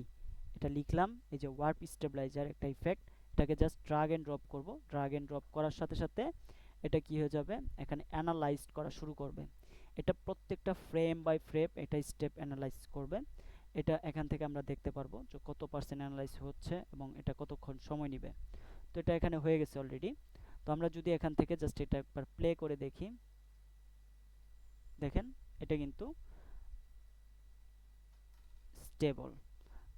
Speaker 1: এটা লিখলাম, এই যে ওয়ার্প স্টেবিলাইজার একটা ইফেক্ট, এটাকে জাস্ট ড্রাগ এন্ড ড্রপ করব। ড্রাগ এন্ড ড্রপ করার সাথে সাথে এটা কি হয়ে যাবে, এখানে অ্যানালাইজ করা শুরু করবে। এটা প্রত্যেকটা ফ্রেম বাই ফ্রেম এটা স্টেপ অ্যানালাইজ করবে। এটা এখান থেকে আমরা দেখতে পারবো যে কত পার্সেন্ট অ্যানালাইজ হচ্ছে এবং এটা কতক্ষণ সময় নেবে। তো এটা এখানে হয়ে গেছে অলরেডি। তো আমরা যদি এখান থেকে জাস্ট এটা একবার প্লে করে দেখি, দেখেন এটা কিন্তু স্টেবল।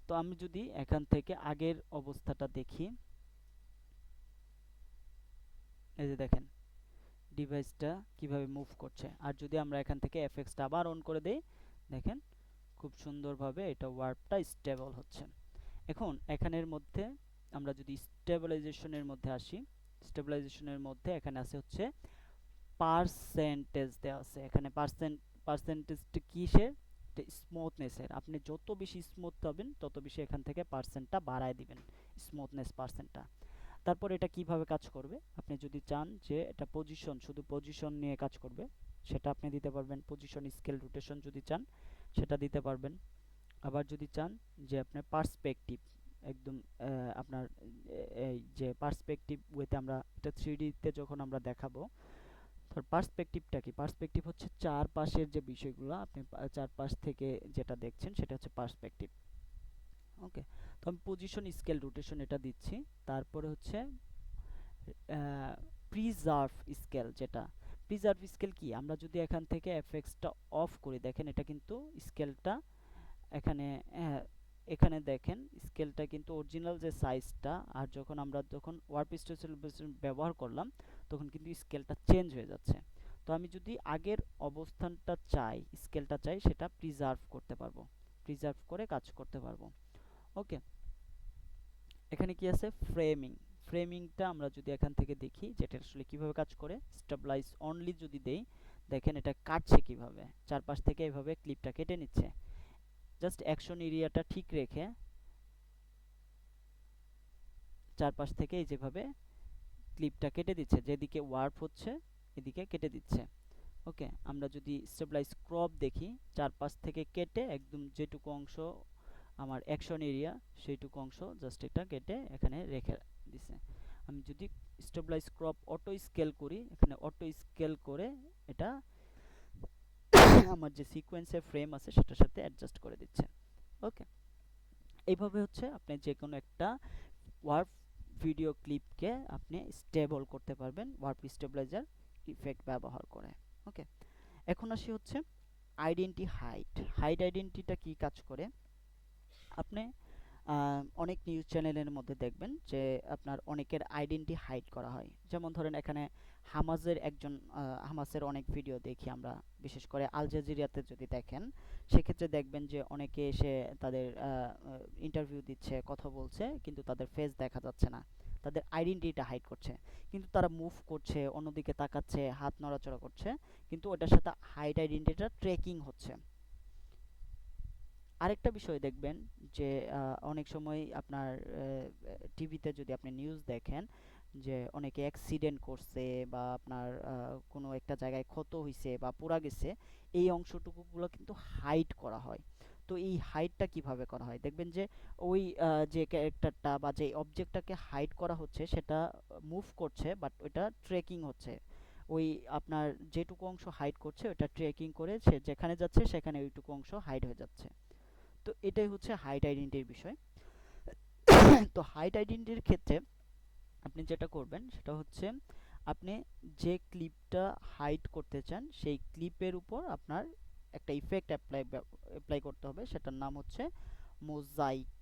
Speaker 1: তো আমি যদি এখান থেকে আগের অবস্থাটা দেখি, এই যে দেখেন ডিভাইসটা কিভাবে মুভ করছে। আর যদি আমরা এখান থেকে এফএক্সটা আবার অন করে দেই, দেখেন খুব সুন্দরভাবে এটা ওয়ার্পটা স্টেবল হচ্ছে। এখন এখানের মধ্যে আমরা যদি স্টেবিলাইজেশনের মধ্যে আসি, স্টেবিলাইজেশনের মধ্যে এখানে আছে হচ্ছে পার্সেন্টেজ দেওয়া আছে। এখানে পার্সেন্টেজটা কিসের? স্মুথনেসের। আপনি যত বেশি স্মুথ পাবেন তত বেশি এখান থেকে পার্সেন্টটা বাড়ায় দিবেন, স্মুথনেস পার্সেন্টটা। তারপর এটা কিভাবে কাজ করবে, আপনি যদি চান যে এটা পজিশন, শুধু পজিশন নিয়ে কাজ করবে, সেটা আপনি দিতে পারবেন। পজিশন স্কেল রোটেশন যদি চান সেটা দিতে পারবেন। আবার যদি চান যে আপনার পার্সপেক্টিভ, একদম আপনার এই যে পার্সপেক্টিভ ওয়েতে আমরা এটা 3D তে যখন আমরা দেখাবো, ধর পার্সপেক্টিভটা কি? পার্সপেক্টিভ হচ্ছে চারপাশের যে বিষয়গুলো আপনি চারপাশ থেকে যেটা দেখছেন সেটা হচ্ছে পার্সপেক্টিভ। ওকে, তো আমি পজিশন স্কেল রোটেশন এটা দিচ্ছি। তারপরে হচ্ছে প্রিজার্ভ স্কেল, যেটা প্রিজার্ভ স্কেল কি, আমরা যদি এখান থেকে এফএক্সটা অফ করি, দেখেন এটা কিন্তু স্কেলটা এখানে এখানে দেখেন স্কেলটা কিন্তু অরিজিনাল যে সাইজটা, আর যখন ওয়ার্প স্টেশন ব্যবহার করলাম তখন কিন্তু স্কেলটা চেঞ্জ হয়ে যাচ্ছে। তো আমি যদি আগের অবস্থানটা চাই, স্কেলটা চাই, সেটা প্রিজার্ভ করতে পারবো, প্রিজার্ভ করে কাজ করতে পারবো। ওকে, এখানে কি আছে, ফ্রেমিং। ফ্রেমিংটা আমরা যদি এখান থেকে দেখি যেটা আসলে কিভাবে কাজ করে, স্টেবলাইজ অনলি যদি দেই, দেখেন এটা কাটছে কিভাবে, চারপাশ থেকে এভাবে ক্লিপটা কেটে নিচ্ছে। জাস্ট অ্যাকশন এরিয়াটা ঠিক রেখে চারপাশ থেকে এই যেভাবে ক্লিপটা কেটে দিচ্ছে, যেদিকে ওয়ার্প হচ্ছে এদিকে কেটে দিচ্ছে। ওকে, আমরা যদি স্টেবলাইজ ক্রপ দেখি, চারপাশ থেকে কেটে একদম যেটুকু অংশ আমার অ্যাকশন এরিয়া সেইটুকু অংশ জাস্ট এটা কেটে এখানে রেখে দিছে। আমি যদি স্টেবলাইজ ক্রপ অটো স্কেল করি, এখানে অটো স্কেল করে এটা আমার যে সিকোয়েন্সের ফ্রেম আছে সেটার সাথে অ্যাডজাস্ট করে দিচ্ছে। ওকে, এইভাবে হচ্ছে আপনি যে কোনো একটা ওয়ার্প ভিডিও ক্লিপকে আপনি স্টেবল করতে পারবেন ওয়ার্প স্টেবিলাইজার ইফেক্ট ব্যবহার করে। ওকে, এখন আসি হচ্ছে আইডেন্টি হাইট। হাইট আইডেন্টিটা কি কাজ করে, আপনি অনেক নিউজ চ্যানেলের মধ্যে দেখবেন যে আপনার অনেকের আইডেন্টি হাইড করা হয়। যেমন ধরেন এখানে হামাসের অনেক ভিডিও দেখি আমরা, বিশেষ করে আল জাজিরাতে যদি দেখেন, সেক্ষেত্রে দেখবেন যে অনেকে এসে তাদের ইন্টারভিউ দিচ্ছে, কথা বলছে, কিন্তু তাদের ফেস দেখা যাচ্ছে না, তাদের আইডেন্টিটা হাইড করছে, কিন্তু তারা মুভ করছে, অন্যদিকে তাকাচ্ছে, হাত নড়াচড়া করছে, কিন্তু ওটার সাথে হাইড আইডেন্টিটা ট্র্যাকিং হচ্ছে। আরেকটা বিষয় দেখবেন যে অনেক সময় আপনার টিভিতে যদি আপনি নিউজ দেখেন যে অনেকে অ্যাক্সিডেন্ট করছে বা আপনার কোনো একটা জায়গায় ক্ষত হইছে বা পুড়া গেছে, এই অংশটুকুগুলো কিন্তু হাইড করা হয়। তো এই হাইডটা কিভাবে করা হয়, দেখবেন যে ওই যে ক্যারেক্টারটা বা যে অবজেক্টটাকে হাইড করা হচ্ছে সেটা মুভ করছে, বাট ওইটা ট্রেকিং হচ্ছে। ওই আপনার যেটুকু অংশ হাইড করছে ওটা ট্রেকিং করে সে যেখানে যাচ্ছে সেখানে ওইটুকু অংশ হাইড হয়ে যাচ্ছে। তো এটাই হচ্ছে হাইট আইডেন্টিটির বিষয়। তো হাইট আইডেন্টিটির ক্ষেত্রে আপনি যেটা করবেন সেটা হচ্ছে আপনি যে ক্লিপটা হাইড করতে চান সেই ক্লিপের উপর আপনার একটা ইফেক্ট অ্যাপ্লাই করতে হবে, সেটার নাম হচ্ছে মোজাইক।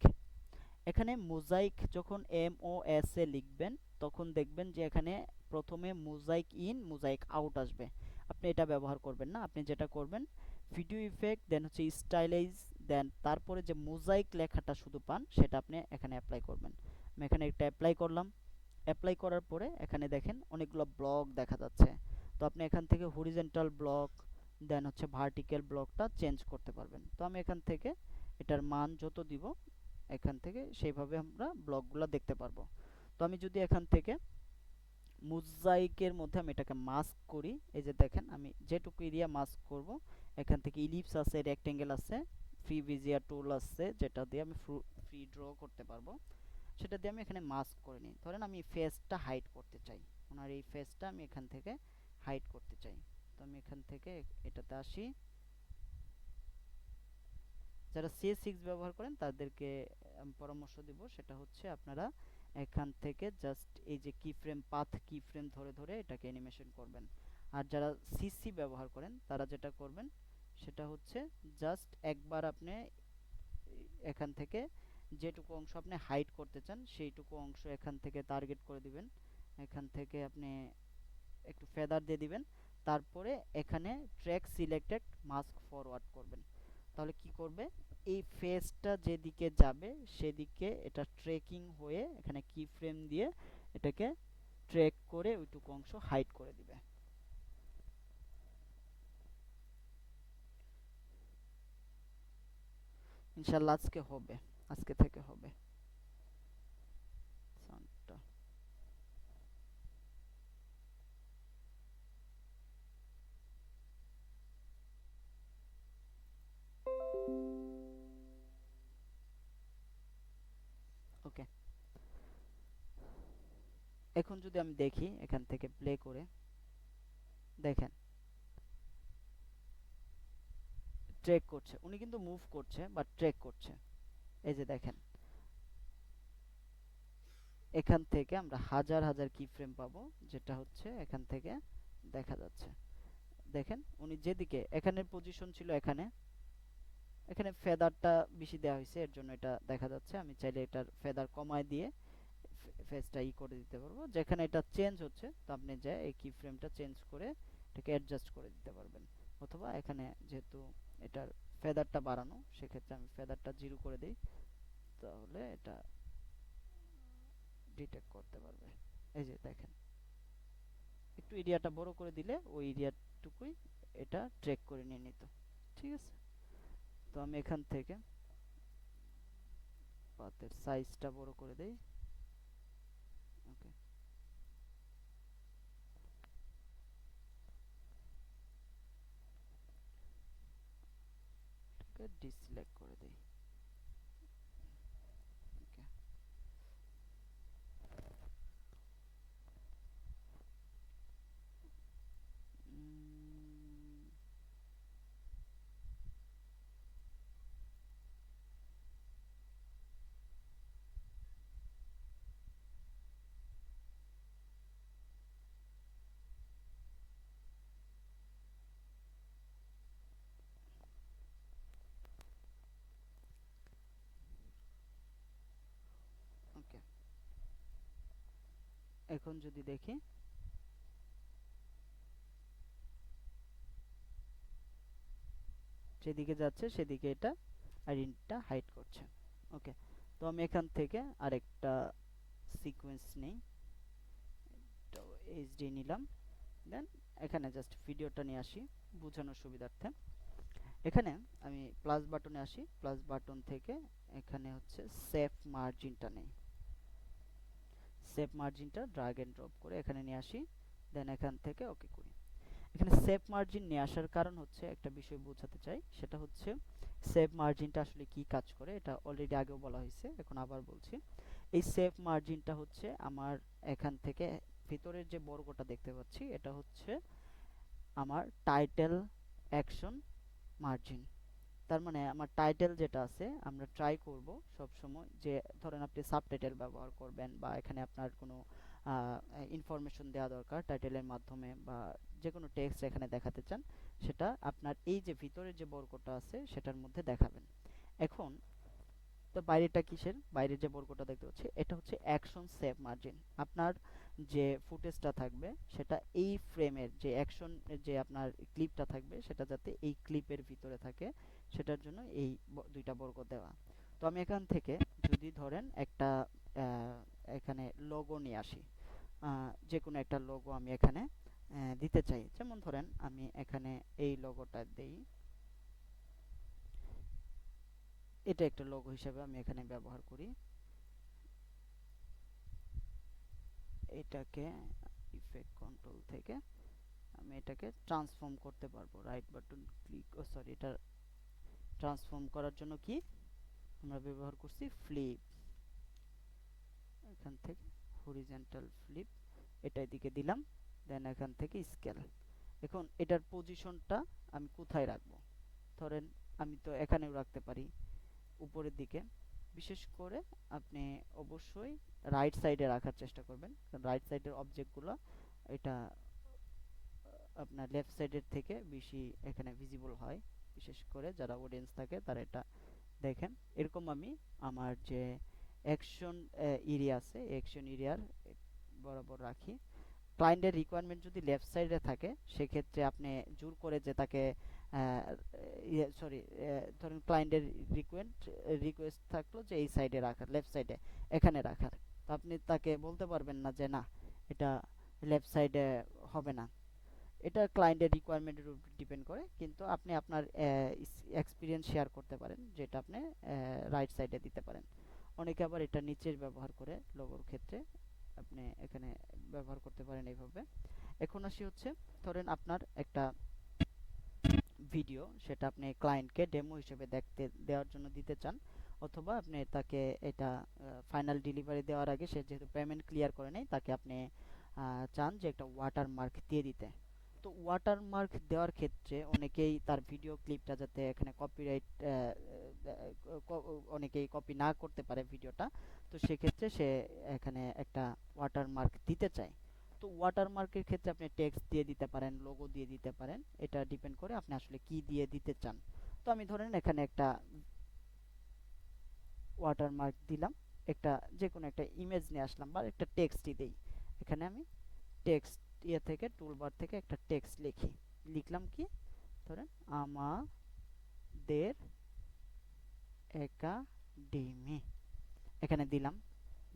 Speaker 1: এখানে মোজাইক যখন MOS লিখবেন তখন দেখবেন যে এখানে প্রথমে মোজাইক ইন মোজাইক আউট আসবে। আপনি এটা ব্যবহার করবেন না, আপনি যেটা করবেন ভিডিও ইফেক্ট দেন হচ্ছে স্টাইলাইজ, দেন তারপরে যে মোজাইক লেখাটা শুধু পান সেটা আপনি এখানে অ্যাপ্লাই করবেন। আমি এখানে একটা অ্যাপ্লাই করলাম, অ্যাপ্লাই করার পরে এখানে দেখেন অনেকগুলো ব্লক দেখা যাচ্ছে। তো আপনি এখান থেকে হরিজেন্টাল ব্লক দেন হচ্ছে ভার্টিক্যাল ব্লকটা চেঞ্জ করতে পারবেন। তো আমি এখান থেকে এটার মান যত দিব এখান থেকে সেইভাবে আমরা ব্লকগুলো দেখতে পারবো। তো আমি যদি এখান থেকে মোজাইকের মধ্যে আমি এটাকে মাস্ক করি, এই যে দেখেন আমি যেটুকু এরিয়া মাস্ক করব, এখান থেকে ইলিপস আছে, রেক্টেঙ্গেল আছে, ফ্রি ভিজিয়ার টুল আছে যেটা দিয়ে আমি ফ্রি ড্র করতে পারবো, সেটা দিয়ে আমি এখানে মাস্ক করে নিই। ধরেন আমি ফেসটা হাইড করতে চাই, ওনার এই ফেসটা আমি এখান থেকে হাইড করতে চাই। তো আমি এখান থেকে এটাতে আসি। যারা CS6 ব্যবহার করেন তাদেরকে পরামর্শ দিব, সেটা হচ্ছে আপনারা এখান থেকে জাস্ট এই যে কি ফ্রেম পাথ কি ফ্রেম ধরে ধরে এটাকে অ্যানিমেশন করবেন। আর যারা CC ব্যবহার করেন তারা যেটা করবেন সেটা হচ্ছে জাস্ট একবার আপনি এখান থেকে যেটুকু অংশ আপনি হাইড করতে চান সেইটুকু অংশ এখান থেকে টার্গেট করে দিবেন, এখান থেকে আপনি একটু ফেদার দিয়ে দিবেন, তারপরে এখানে ট্র্যাক সিলেক্টেড মাস্ক ফরওয়ার্ড করবেন। তাহলে কি করবে, এই ফেসটা যেদিকে যাবে সেদিকে এটা ট্রেকিং হয়ে এখানে কি ফ্রেম দিয়ে এটাকে ট্রেক করে ওইটুকু অংশ হাইড করে দিবে। ইনশাল্লাহ আজকে হবে, আজকে থেকে হবে সাউন্ডটা। ওকে, এখন যদি আমি দেখি এখান থেকে প্লে করে, দেখেন ট্রেক করছে, উনি কিন্তু মুভ করছে বাট ট্রেক করছে। এই যে দেখেন এখান থেকে আমরা হাজার হাজার কি ফ্রেম পাবো, যেটা হচ্ছে এখান থেকে দেখা যাচ্ছে। দেখেন উনি যেদিকে এখানের পজিশন ছিল এখানে, এখানে ফেদারটা বেশি দেওয়া হয়েছে, এর জন্য এটা দেখা যাচ্ছে। আমি চাইলে এটার ফেদার কমায় দিয়ে ফেসটা করে দিতে পারবো। যেখানে এটা চেঞ্জ হচ্ছে, তো আপনি যে এই কি ফ্রেমটা চেঞ্জ করে এটাকে অ্যাডজাস্ট করে দিতে পারবেন। অথবা এখানে যেহেতু এটার ফেদারটা বাড়ানো, সেক্ষেত্রে আমি ফেদারটা 0 করে দিই, তাহলে এটা ডিটেক্ট করতে পারবে। এই যে দেখেন, একটু এরিয়াটা বড় করে দিলে ওই এরিয়াটুকুই এটা ট্র্যাক করে নিয়ে নিত। ঠিক আছে, তো আমি এখান থেকে পাতের সাইজটা বড় করে দেই। ওকে, এটাকে ডিসিলেক্ট করে দেই। ওকে, ওকে। এখন যদি দেখি, যেদিকে যাচ্ছে সেদিকে এটা আইডেন্টিটিটা হাইড করছে। ওকে, তো আমি এখান থেকে আরেকটা সিকোয়েন্স নেই, এইচডি নিলাম। দেন এখানে জাস্ট ভিডিওটা নিয়ে আসি বোঝানোর সুবিধার্থে। এখানে আমি প্লাস বাটনে আসি, প্লাস বাটন থেকে এখানে হচ্ছে সেভ মার্জিনটা নেই। সেভ মার্জিনটা ড্রাগ এন্ড ড্রপ করে এখানে নিয়ে আসি, দেন এখান থেকে ওকে করি। এখানে সেভ মার্জিন নিয়ে আসার কারণ হচ্ছে, একটা বিষয় বোঝাতে চাই, সেটা হচ্ছে সেভ মার্জিনটা আসলে কি কাজ করে। এটা অলরেডি আগেও বলা হয়েছে, এখন আবার বলছি। এই সেভ মার্জিনটা হচ্ছে আমার এখান থেকে ভিতরের যে বর্গটা দেখতে পাচ্ছি, এটা হচ্ছে আমার টাইটেল অ্যাকশন মার্জিন। তার মানে আমার টাইটেল যেটা আছে, আমরা ট্রাই করব সব সময় যে, ধরেন আপনি সাবটাইটেল ব্যবহার করবেন বা এখানে আপনার কোনো ইনফরমেশন দেওয়া দরকার টাইটেলের মাধ্যমে, বা যে কোনো টেক্সট এখানে দেখাতে চান, সেটা আপনার এই যে ভিতরের যে বর্গটা আছে সেটার মধ্যে দেখাবেন। এখন তো বাইরেটা কিসের, বাইরের যে বর্গটা দেখতে পাচ্ছি এটা হচ্ছে অ্যাকশন সেভ মার্জিন। আপনার যে ফুটেজটা থাকবে সেটা এই ফ্রেমের যে অ্যাকশন, যে আপনার ক্লিপটা থাকবে সেটা যাতে এই ক্লিপের ভিতরে থাকে, সেটার জন্য এই দুইটা বর্গ দেওয়া। তো আমি এখান থেকে যদি ধরেন একটা এখানে লোগো নিয়ে আসি, যে কোনো একটা লোগো আমি এখানে দিতে চাই। যেমন ধরেন আমি এখানে এই লোগোটা দেই, এটা একটা লোগো হিসেবে আমি এখানে ব্যবহার করি। এটাকে ইফেক্ট কন্ট্রোল থেকে আমি এটাকে ট্রান্সফর্ম করতে পারবো, রাইট বাটন ক্লিক, ও সরি, এটা ট্রান্সফর্ম করার জন্য কি আমরা ব্যবহার করছি, ফ্লিপ। এখান থেকে হরিজন্টাল ফ্লিপ, এটা এদিকে দিলাম, দেন এখান থেকে স্কেল। এখন এটার পজিশনটা আমি কোথায় রাখবো, ধরেন আমি তো এখানেও রাখতে পারি, উপরের দিকে। বিশেষ করে আপনি অবশ্যই রাইট সাইডে রাখার চেষ্টা করবেন, কারণ রাইট সাইডের অবজেক্টগুলো এটা আপনার লেফট সাইডের থেকে বেশি এখানে ভিজিবল হয়। বিশেষ করে যারা অডিয়েন্স থাকে তারা এটা দেখেন। এরকম আমি আমার যে অ্যাকশন এরিয়া আছে, অ্যাকশন এরিয়ার বরাবর রাখি। ক্লায়েন্টের রিকোয়ারমেন্ট যদি লেফট সাইডে থাকে, সেক্ষেত্রে আপনি জোর করে যে তাকে সরি, ধরুন ক্লায়েন্টের রিকোয়েস্ট থাকলো যে এই সাইডে রাখার, লেফট সাইডে এখানে রাখার, তো আপনি তাকে বলতে পারবেন না যে না, এটা লেফট সাইডে হবে না। এটা ক্লায়েন্টের রিকোয়ারমেন্টের উপর ডিপেন্ড করে, কিন্তু আপনি আপনার এক্সপিরিয়েন্স শেয়ার করতে পারেন যেটা আপনি রাইট সাইডে দিতে পারেন। অনেকে আবার এটা নিচের ব্যবহার করে লোগোর ক্ষেত্রে, আপনি এখানে ব্যবহার করতে পারেন এইভাবে। এখন আসি হচ্ছে, ধরেন আপনার একটা ভিডিও, সেটা আপনি ক্লায়েন্টকে ডেমো হিসেবে দেখতে দেওয়ার জন্য দিতে চান, অথবা আপনি তাকে এটা ফাইনাল ডেলিভারি দেওয়ার আগে, সে যেহেতু পেমেন্ট ক্লিয়ার করে নেই, তাকে আপনি চান যে একটা ওয়াটারমার্ক দিয়ে দিতে। তো ওয়াটারমার্ক দেওয়ার ক্ষেত্রে অনেকেই তার ভিডিও ক্লিপটা যাতে এখানে কপিরাইট, অনেকেই কপি না করতে পারে ভিডিওটা, তো সেক্ষেত্রে সে এখানে একটা ওয়াটারমার্ক দিতে চায়। তো ওয়াটারমার্কের ক্ষেত্রে আপনি টেক্সট দিয়ে দিতে পারেন, লোগো দিয়ে দিতে পারেন, এটা ডিপেন্ড করে আপনি আসলে কি দিয়ে দিতে চান। তো তো আমি ধরেন এখানে একটা ওয়াটারমার্ক দিলাম, একটা যে কোনো একটা ইমেজ নিয়ে আসলাম বা একটা টেক্সটই দেই। এখানে আমি টেক্সট ইয়ে থেকে টুলবার থেকে একটা টেক্সট লিখি, লিখলাম কি, ধরেন আমাদের একাডেমি, এখানে দিলাম।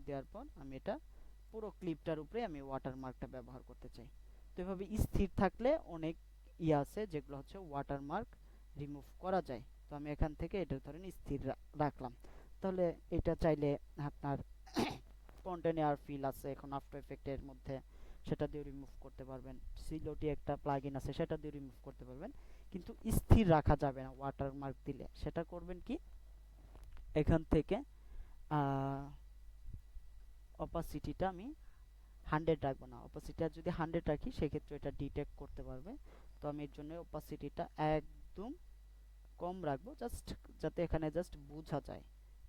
Speaker 1: দেওয়ার পর আমি এটা পুরো ক্লিপটার উপরে আমি ওয়াটারমার্কটা ব্যবহার করতে চাই। তো এভাবে স্থির থাকলে অনেক ইয়ে আছে যেগুলো হচ্ছে ওয়াটারমার্ক রিমুভ করা যায়। তো আমি এখান থেকে এটা ধরেন স্থির রাখলাম। তাহলে এটা চাইলে আপনার কন্টেনার ফিল আছে এখন আফটার এফেক্টের মধ্যে, সেটা দিয়ে রিমুভ করতে পারবেন। সিলোটি একটা প্লাগইন আছে, সেটা দিয়ে রিমুভ করতে পারবেন। কিন্তু স্থির রাখা যাবে না ওয়াটারমার্ক দিলে। সেটা করবেন কি, এখান থেকে অপাসিটিটা আমি 100 রাখবো না। অপাসিটিটা যদি 100 রাখি সেক্ষেত্রে এটা ডিটেক্ট করতে পারবে। তো আমি এর জন্য অপাসিটিটা একদম কম রাখবো, জাস্ট যাতে এখানে জাস্ট বোঝা যায়।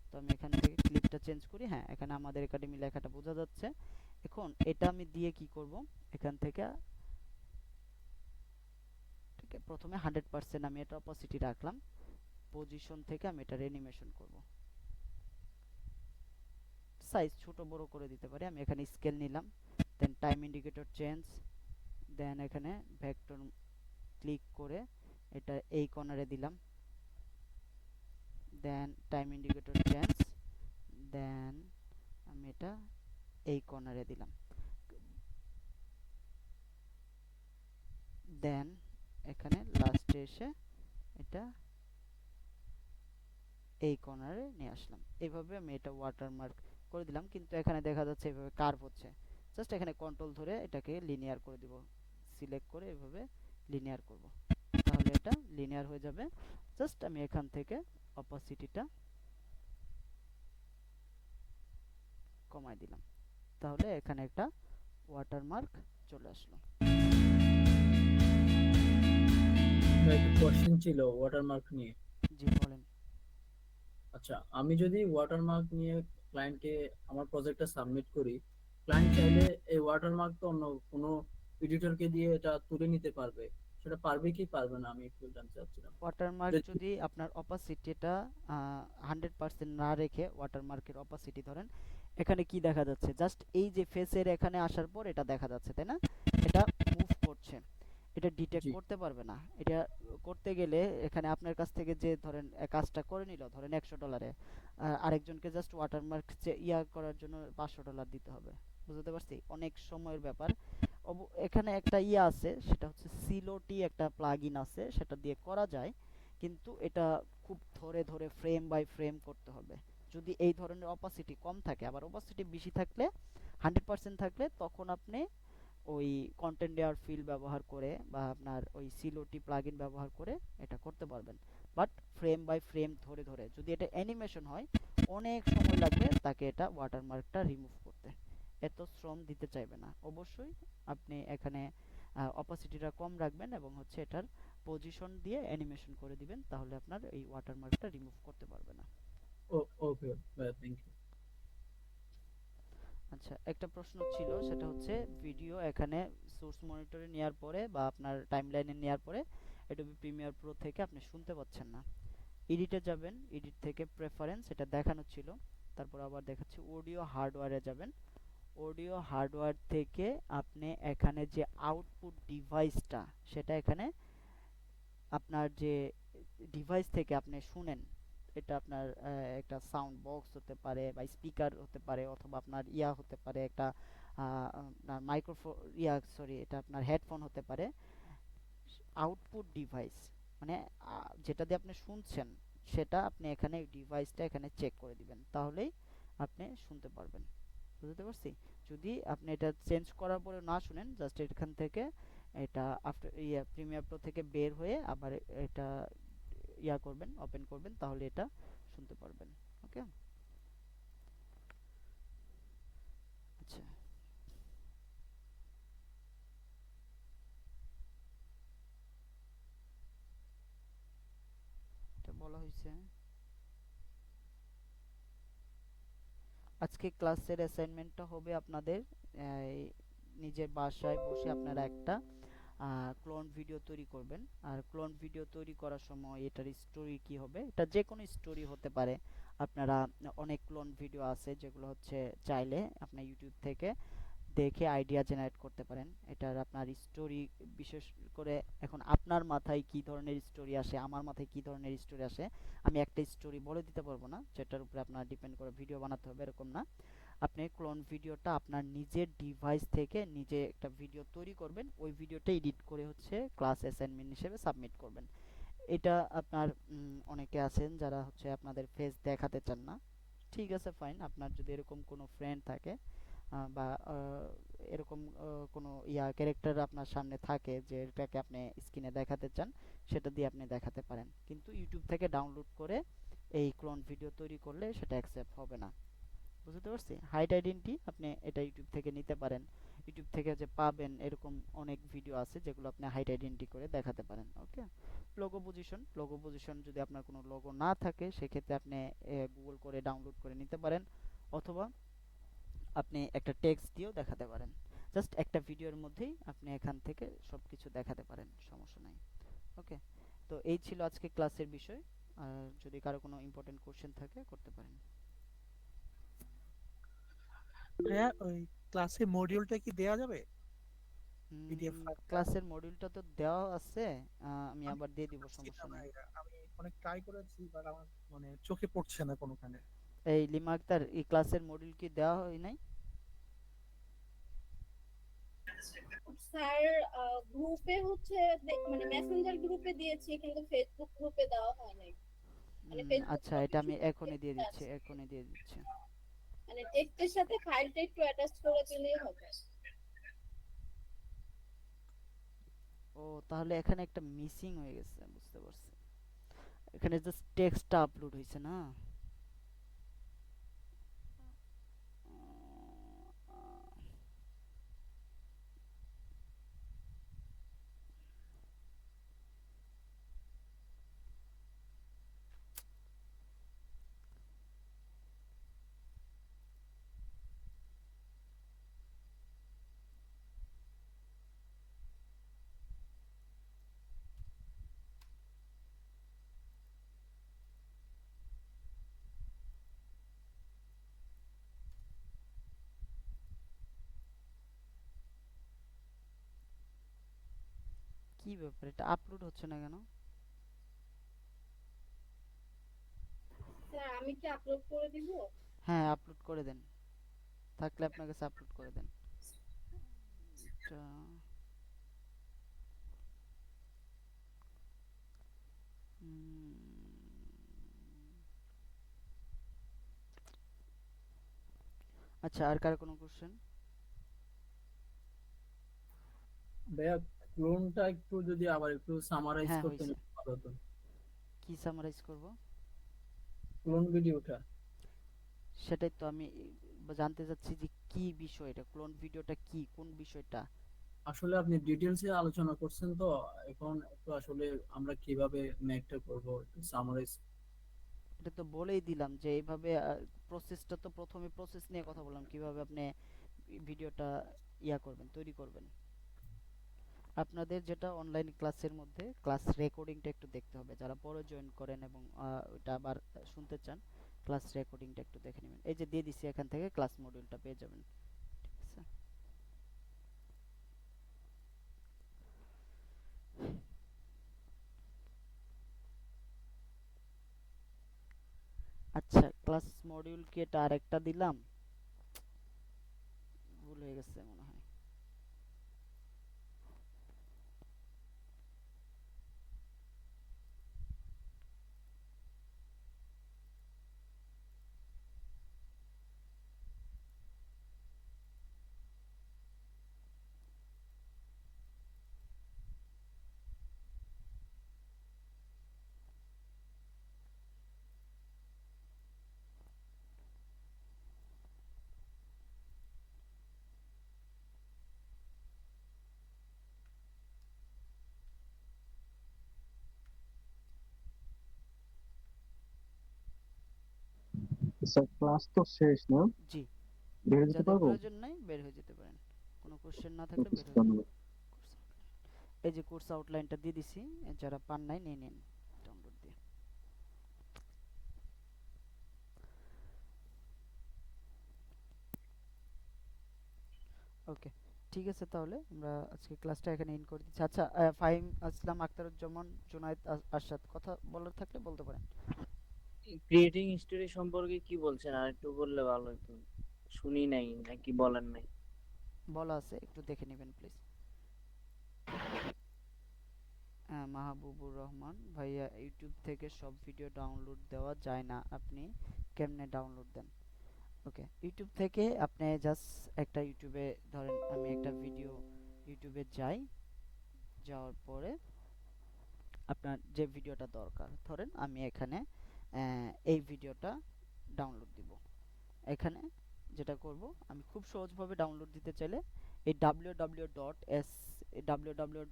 Speaker 1: তো আমি এখান থেকে ক্লিপটা চেঞ্জ করি, হ্যাঁ এখানে আমাদের একাডেমি লেখাটা বোঝা যাচ্ছে। এখন এটা আমি দিয়ে কি করব, এখান থেকে ঠিক আছে, প্রথমে 100% আমি এটা অপাসিটি রাখলাম। পজিশন থেকে আমি এটা অ্যানিমেশন করব, সাইজ ছোট বড় করে দিতে পারি। আমি এখানে স্কেল নিলাম, দেন টাইম ইন্ডিকেটর চেঞ্জ, দেন এখানে ভেক্টর ক্লিক করে এটা এই কর্নারে দিলাম, দেন টাইম ইন্ডিকেটর চেঞ্জ, দেন আমি এটা এই কর্নারে দিলাম, দেন এখানে লাস্টে এসে এটা এই কর্নারে নিয়ে আসলাম। এইভাবে আমি এটা ওয়াটারমার্ক করে দিলাম। কিন্তু এখানে দেখা যাচ্ছে এইভাবে কার্ভ হচ্ছে, জাস্ট এখানে কন্ট্রোল ধরে এটাকে লিনিয়ার করে দিব, সিলেক্ট করে এভাবে লিনিয়ার করব, তাহলে এটা লিনিয়ার হয়ে যাবে। জাস্ট আমি এখান থেকে অপাসিটিটা কমাই দিলাম, তাহলে এখানে একটা ওয়াটারমার্ক চলে আসলো।
Speaker 3: একটা কোশ্চেন ছিল ওয়াটারমার্ক নিয়ে।
Speaker 1: জি বলেন।
Speaker 3: আচ্ছা, আমি যদি ওয়াটারমার্ক নিয়ে ক্লায়েন্টকে আমার প্রজেক্টটা সাবমিট করি, ক্লায়েন্ট চাইলে এই ওয়াটারমার্ক তো অন্য কোনো এডিটরকে দিয়ে এটা তুলে নিতে পারবে, সেটা পারবে কি পারবে না আমি একটু জানতে চাচ্ছিলাম।
Speaker 1: ওয়াটারমার্ক
Speaker 3: যদি
Speaker 1: যদি আপনার অপাসিটিটা 100% না রেখে ওয়াটারমার্কের অপাসিটি ধরেন, এখানে কি দেখা যাচ্ছে, জাস্ট এই যে ফেসের এখানে আসার পর এটা দেখা যাচ্ছে তাই না, এটা মুভ করছে, এটা ডিটেক্ট
Speaker 3: জি,
Speaker 1: করতে পারবে না। এটা করতে গেলে এখানে আপনার কাছ থেকে যে ধরেন কাজটা করে নিল ধরেন $100, আরেকজনকে জাস্ট ওয়াটারমার্ক ইয়া করার জন্য $500 দিতে হবে। বুঝতে পারছি, অনেক সময়ের ব্যাপার। এখানে একটা ইয়ে আছে, সেটা হচ্ছে সিলোটি একটা প্লাগইন আছে, সেটা দিয়ে করা যায়। কিন্তু এটা খুব ধরে ধরে ফ্রেম বাই ফ্রেম করতে হবে। যদি এই ধরনের অপাসিটি কম থাকে, আবার অপাসিটি বেশি থাকলে 100% থাকলে তখন আপনি ওই কন্টেন্ট লেয়ার ফিল ব্যবহার করে বা আপনার ওই সিলোটি প্লাগইন ব্যবহার করে এটা করতে পারবেন। বাট ফ্রেম বাই ফ্রেম ধরে ধরে যদি এটা অ্যানিমেশন হয়, অনেক সময় লাগবে তাকে এটা ওয়াটারমার্কটা রিমুভ করতে, এত শ্রম দিতে চাইবে না। অবশ্যই আপনি এখানে অপাসিটিটা কম রাখবেন এবং হচ্ছে এটার পজিশন দিয়ে অ্যানিমেশন করে দিবেন, তাহলে আপনার এই ওয়াটারমার্কটা রিমুভ করতে পারবে না।
Speaker 3: ওকে, থ্যাংক ইউ।
Speaker 1: আচ্ছা, একটা প্রশ্ন ছিল, সেটা হচ্ছে ভিডিও এখানে সোর্স মনিটরে নেওয়ার পরে বা আপনার টাইমলাইনে নেওয়ার পরে অ্যাডোবি প্রিমিয়ার প্রো থেকে আপনি শুনতে পাচ্ছেন না। এডিটে যাবেন, এডিট থেকে প্রেফারেন্স, এটা দেখানো ছিল, তারপর আবার দেখাচ্ছি অডিও হার্ডওয়্যারে যাবেন। অডিও হার্ডওয়্যার থেকে আপনি এখানে যে আউটপুট ডিভাইসটা, সেটা এখানে আপনার যে ডিভাইস থেকে আপনি শুনেন, এটা আপনার একটা সাউন্ড বক্স হতে পারে বা স্পিকার হতে পারে, অথবা আপনার ইয়া হতে পারে একটা আপনার মাইক্রোফোন, ইয়া সরি, এটা আপনার হেডফোন হতে পারে। আউটপুট ডিভাইস মানে যেটা দিয়ে আপনি শুনছেন, সেটা আপনি এখানে ডিভাইসটা এখানে চেক করে দিবেন, তাহলেই আপনি শুনতে পারবেন। বুঝতে পারছি। যদি আপনি এটা চেঞ্জ করার পরে না শুনেন, জাস্ট এখান থেকে এটা আফটার ইয়া প্রিমিয়ার প্রো থেকে বের হয়ে আবার এটা ইয়া করবেন, ওপেন করবেন, তাহলে এটা শুনতে পারবেন। ওকে। আচ্ছা, এটা বলা হয়েছে। আজকে ক্লাসের অ্যাসাইনমেন্টটা হবে আপনাদের এই নিজের বাসায় বসে আপনারা একটা ক্লোন ভিডিও তৈরি করবেন। আর ক্লোন ভিডিও তৈরি করার সময় এটার স্টোরি কি হবে, এটা যে কোনো স্টোরি হতে পারে। আপনারা অনেক ক্লোন ভিডিও আছে যেগুলো হচ্ছে চাইলে আপনার ইউটিউব থেকে দেখে আইডিয়া জেনারেট করতে পারেন। এটার আপনার স্টোরি বিশেষ করে এখন আপনার মাথায় কি ধরনের স্টোরি আসে, আমার মাথায় কি ধরনের স্টোরি আসে, আমি একটা স্টোরি বলে দিতে পারবো না যেটার উপরে আপনার ডিপেন্ড করে ভিডিও বানাতে হবে এরকম না। আপনি ক্লোন ভিডিওটা আপনার নিজের ডিভাইস থেকে নিজে একটা ভিডিও তৈরি করবেন, ওই ভিডিওটা এডিট করে হচ্ছে ক্লাস অ্যাসাইনমেন্ট হিসেবে সাবমিট করবেন। এটা আপনার অনেকে আছেন যারা হচ্ছে আপনাদের ফেস দেখাতে চান না, ঠিক আছে ফাইন। আপনার যদি এরকম কোনো ফ্রেন্ড থাকে বা এরকম কোনো ক্যারেক্টার আপনার সামনে থাকে যেটাকে আপনি স্ক্রিনে দেখাতে চান, সেটা দিয়ে আপনি দেখাতে পারেন, কিন্তু ইউটিউব থেকে ডাউনলোড করে এই ক্লোন ভিডিও তৈরি করলে সেটা অ্যাকসেপ্ট হবে না। বুঝতে পারছি? হাইড আইডেন্টি আপনি এটা ইউটিউব থেকে নিতে পারেন। ইউটিউব থেকে যে পাবেন এরকম অনেক ভিডিও আছে যেগুলো আপনি হাইড আইডেন্টি করে দেখাতে পারেন। ওকে। লোগো পজিশন যদি আপনার কোনো লোগো না থাকে সেক্ষেত্রে আপনি গুগল করে ডাউনলোড করে নিতে পারেন, অথবা আপনি একটা টেক্সট দিয়েও দেখাতে পারেন। জাস্ট একটা ভিডিওর মধ্যেই আপনি এখান থেকে সবকিছু দেখাতে পারেন, সমস্যা নাই। ওকে। তো এই ছিল আজকে ক্লাসের বিষয়। আর যদি কারো কোনো ইম্পর্টেন্ট কোশ্চেন থাকে করতে পারেন।
Speaker 4: ভাইয়া ওই ক্লাসে মডিউলটা কি দেয়া যাবে? পিডিএফ ফাইলটা
Speaker 1: ক্লাসের মডিউলটা তো দেওয়া আছে, আমি
Speaker 4: আমি
Speaker 1: আবার দিয়ে দিব,
Speaker 4: পাচ্ছি
Speaker 1: সমস্যা
Speaker 4: না
Speaker 1: নাই।
Speaker 4: ভাইয়া, আমি অনেক ট্রাই করেছি বাট আমার মানে চোখে পড়ছে না কোনোখানে।
Speaker 1: এই লিমা আক্তার, এই ক্লাসের মডিউল কি দেওয়া হয় নাই?
Speaker 5: স্যার গ্রুপে হচ্ছে মানে মেসেঞ্জার গ্রুপে দিয়েছি কিন্তু ফেসবুক গ্রুপে দেওয়া হয় নাই। মানে ফেসবুক
Speaker 1: আচ্ছা,
Speaker 5: গ্রুপে
Speaker 1: এটা আমি
Speaker 5: শুধু
Speaker 1: এখনই দিয়ে
Speaker 5: টেক্সট
Speaker 1: দিচ্ছি,
Speaker 5: আছে,
Speaker 1: এখনই দিয়ে দিচ্ছি।
Speaker 5: মানে টেক্সটের সাথে ফাইলটা একটু অ্যাটাচ করে দিলেই হবে।
Speaker 1: ও, তাহলে এখানে একটা মিসিং হয়ে গেছে, বুঝতে পারছি। এখানে জাস্ট টেক্সটটা আপলোড হয়েছে না। কি ব্যাপার, এটা আপলোড হচ্ছে না কেন?
Speaker 5: স্যার আমি কি আপলোড করে দিব?
Speaker 1: হ্যাঁ, আপলোড করে দেন, থাকলে আপনার কাছে আপলোড করে দেন। এটা আচ্ছা, আর কার কোনো কোশ্চেন?
Speaker 3: ভাইয়া ক্লোনটা একটু যদি আবার একটু সামারাইজ
Speaker 1: হ্যাঁ,
Speaker 3: করতেন
Speaker 1: হয়েছে।
Speaker 3: একটু ভালো হতো।
Speaker 1: কি সামারাইজ করব?
Speaker 3: ক্লোন ভিডিওটা
Speaker 1: সেটাই তো আমি জানতে চাচ্ছি যে কি বিষয়, এটা ক্লোন ভিডিওটা কি, কোন বিষয়টা?
Speaker 3: আসলে আপনি ডিটেলসে আলোচনা করছেন তো, এখন একটু আসলে আমরা কিভাবে মেকটা করব একটু সামারাইজ।
Speaker 1: এটা তো বলেই দিলাম যে এইভাবে প্রসেসটা, তো প্রথমে প্রসেস নিয়ে কথা বললাম কিভাবে আপনি ভিডিওটা করবেন, তৈরি করবেন। আপনাদের যেটা অনলাইন ক্লাসের মধ্যে ক্লাস রেকর্ডিংটা একটু দেখতে হবে, যারা পরে জয়েন করেন এবং ওটা আবার শুনতে চান, ক্লাস রেকর্ডিংটা একটু দেখে নেবেন। এই যে দিয়ে দিছি, এখান থেকে ক্লাস মডিউলটা পেয়ে যাবেন, ঠিক আছে? আচ্ছা, ক্লাস মডিউল কি এটা আরেকটা দিলাম, ভুল হয়ে গেছে মনে হয়।
Speaker 6: স্যার ক্লাস তো শেষ না,
Speaker 1: জি,
Speaker 6: বের হয়ে যেতে
Speaker 1: যাদের
Speaker 6: পারবো?
Speaker 1: প্রয়োজন নাই বের হয়ে যেতে পারেন, কোনো কোশ্চেন না থাকলে
Speaker 6: ওকে
Speaker 1: বের
Speaker 6: স্যার,
Speaker 1: হয়ে
Speaker 6: ধন্যবাদ।
Speaker 1: এই যে কোর্স আউটলাইনটা দিয়ে দিছি, যারা পান নাই নিয়ে নিন ডাউনলোড দিয়ে। ওকে, ঠিক আছে, তাহলে আমরা আজকে ক্লাসটা এখানে ইন করে দিচ্ছি। আচ্ছা, ফাহিম আসলাম, আখতারুজ্জামান, জুনায়েদ, আরশাদ, কথা বলার থাকলে বলতে পারেন।
Speaker 7: ক্রিয়েটিং হিস্টোরি সম্পর্কে কি বলছেন আর একটু বললে ভালো হতো, শুনি নাই নাকি বলেন নাই।
Speaker 1: বলা আছে, একটু দেখে নেবেন প্লিজ। মাহবুবুর রহমান ভাইয়া, ইউটিউব থেকে সব ভিডিও ডাউনলোড দেওয়া যায় না, আপনি কেমনে ডাউনলোড দেন? ওকে, ইউটিউব থেকে আপনি জাস্ট একটা ইউটিউবে ধরেন আমি একটা ভিডিও ইউটিউবে যাই, যাওয়ার পরে আপনার যে ভিডিওটা দরকার, ধরেন আমি এখানে এই ভিডিওটা ডাউনলোড দিব। এখানে যেটা করব, আমি খুব সহজভাবে ডাউনলোড দিতে চাইলে এই www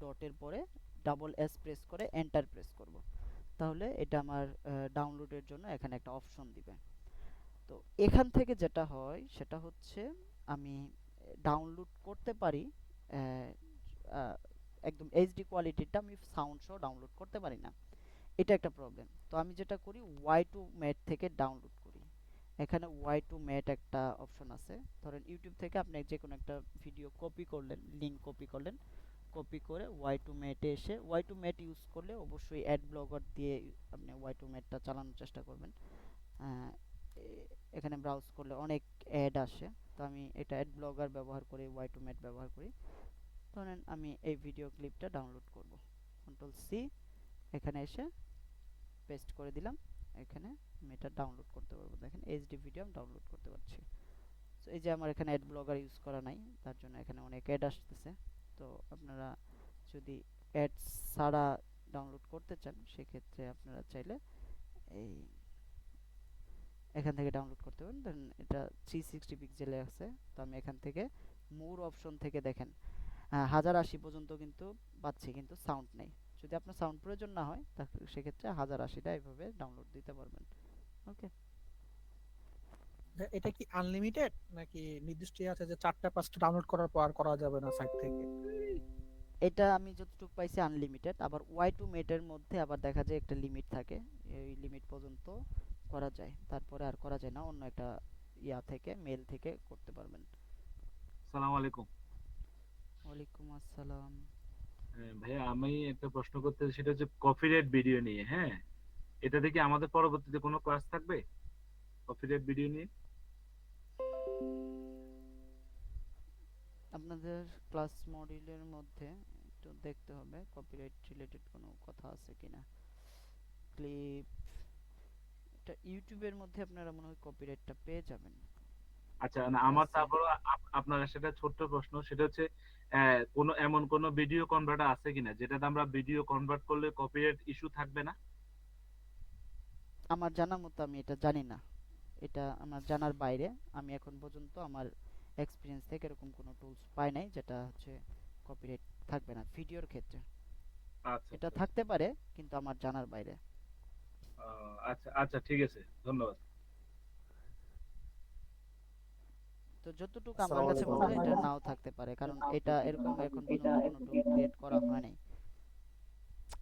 Speaker 1: ডট এর পরে ডাবল এস প্রেস করে এন্টার প্রেস করব, তাহলে এটা আমার ডাউনলোডের জন্য এখানে একটা অপশন দিবে। তো এখান থেকে যেটা হয় সেটা হচ্ছে আমি ডাউনলোড করতে পারি আহ, আহ, একদম এইচডি কোয়ালিটিটা আমি সাউন্ড সহ ডাউনলোড করতে পারি না, এটা একটা প্রবলেম। তো আমি যেটা করি ওয়াই টু মেট থেকে ডাউনলোড করি। এখানে ওয়াই টু মেট একটা অপশন আছে, ধরেন ইউটিউব থেকে আপনি যে কোনো একটা ভিডিও কপি করলেন, লিঙ্ক কপি করলেন, কপি করে ওয়াই টু মেটে এসে, ওয়াই টু মেট ইউজ করলে অবশ্যই অ্যাড ব্লগার দিয়ে আপনি ওয়াই টু মেটটা চালানোর চেষ্টা করবেন। এখানে ব্রাউজ করলে অনেক অ্যাড আসে, তো আমি এটা অ্যাড ব্লগার ব্যবহার করি, ওয়াই টু মেট ব্যবহার করি। ধরেন আমি এই ভিডিও ক্লিপটা ডাউনলোড করব, কন্ট্রোল সি, এখানে এসে পেস্ট করে দিলাম, এখানে আমি এটা ডাউনলোড করতে পারবো। দেখেন এইচডি ভিডিও আমি ডাউনলোড করতে পারছি। তো এই যে আমার এখানে অ্যাড ব্লগার ইউজ করা নাই, তার জন্য এখানে অনেক অ্যাড আসতেছে। তো আপনারা যদি অ্যাড ছাড়া ডাউনলোড করতে চান, সেক্ষেত্রে আপনারা চাইলে এই এখান থেকে ডাউনলোড করতে পারেন। দেন এটা 360 পিক্সেলে আছে, তো আমি এখান থেকে মোর অপশন থেকে দেখেন 1080 পর্যন্ত কিন্তু পাচ্ছি, কিন্তু সাউন্ড নেই। যদি আপনার সাউন্ড প্রয়োজন না হয়, তাহলে সেক্ষেত্রে 1080টা এইভাবে ডাউনলোড দিতে পারবেন। ওকে,
Speaker 4: এটা কি আনলিমিটেড নাকি নির্দিষ্ট আছে যে 4টা 5টা ডাউনলোড করার পর আর করা যাবে না সাইট থেকে?
Speaker 1: এটা আমি যতটুকু পাইছি আনলিমিটেড, আবার ওয়াই টু মেটের মধ্যে আবার দেখা যায় একটা লিমিট থাকে, এই লিমিট পর্যন্ত করা যায়, তারপরে আর করা যায় না। অন্য একটা ইয়া থেকে, মেল থেকে করতে পারবেন।
Speaker 8: সালাম আলাইকুম।
Speaker 1: ওয়ালাইকুম আসসালাম।
Speaker 8: হ্যাঁ ভাইয়া, আমি একটা প্রশ্ন করতে চাই, সেটা হচ্ছে কপিরাইট ভিডিও নিয়ে। হ্যাঁ, এটা থেকে আমাদের পরবর্তীতে কোনো ক্লাস থাকবে কপিরাইট ভিডিও নিয়ে?
Speaker 1: আপনাদের ক্লাস মডিউলের মধ্যে একটু দেখতে হবে কপিরাইট রিলেটেড কোনো কথা আছে কিনা। ক্লিপ, এটা ইউটিউবের মধ্যে আপনারা মনে হয় কপিরাইটটা পেয়ে যাবেন।
Speaker 8: আচ্ছা, না আমার
Speaker 1: আছে,
Speaker 8: তারপর আপনার সেটা ছোট্ট প্রশ্ন, সেটা হচ্ছে কোনো এমন কোনো ভিডিও কনভার্টার আছে কিনা যেটাতে আমরা ভিডিও কনভার্ট করলে কপিরাইট ইস্যু থাকবে না?
Speaker 1: আমার জানা মতো আমি এটা জানি না, এটা আমার জানার বাইরে। আমি এখন পর্যন্ত আমার এক্সপিরিয়েন্স থেকে এরকম কোনো টুলস পাই নাই যেটা হচ্ছে কপিরাইট থাকবে না ভিডিওর ক্ষেত্রে।
Speaker 8: আচ্ছা
Speaker 1: এটা
Speaker 8: আচ্ছা
Speaker 1: থাকতে পারে, কিন্তু আমার জানার বাইরে।
Speaker 8: আচ্ছা আচ্ছা, ঠিক আছে, ধন্যবাদ।
Speaker 1: তো যতটুকু আমার
Speaker 9: আসসালামু
Speaker 1: কাছে
Speaker 9: আলাইকুম।
Speaker 1: মনে হয় এটা নাও থাকতে পারে, কারণ এটা এরকম এখন পর্যন্ত কোনো টুল ক্রিয়েট করা হয় নাই।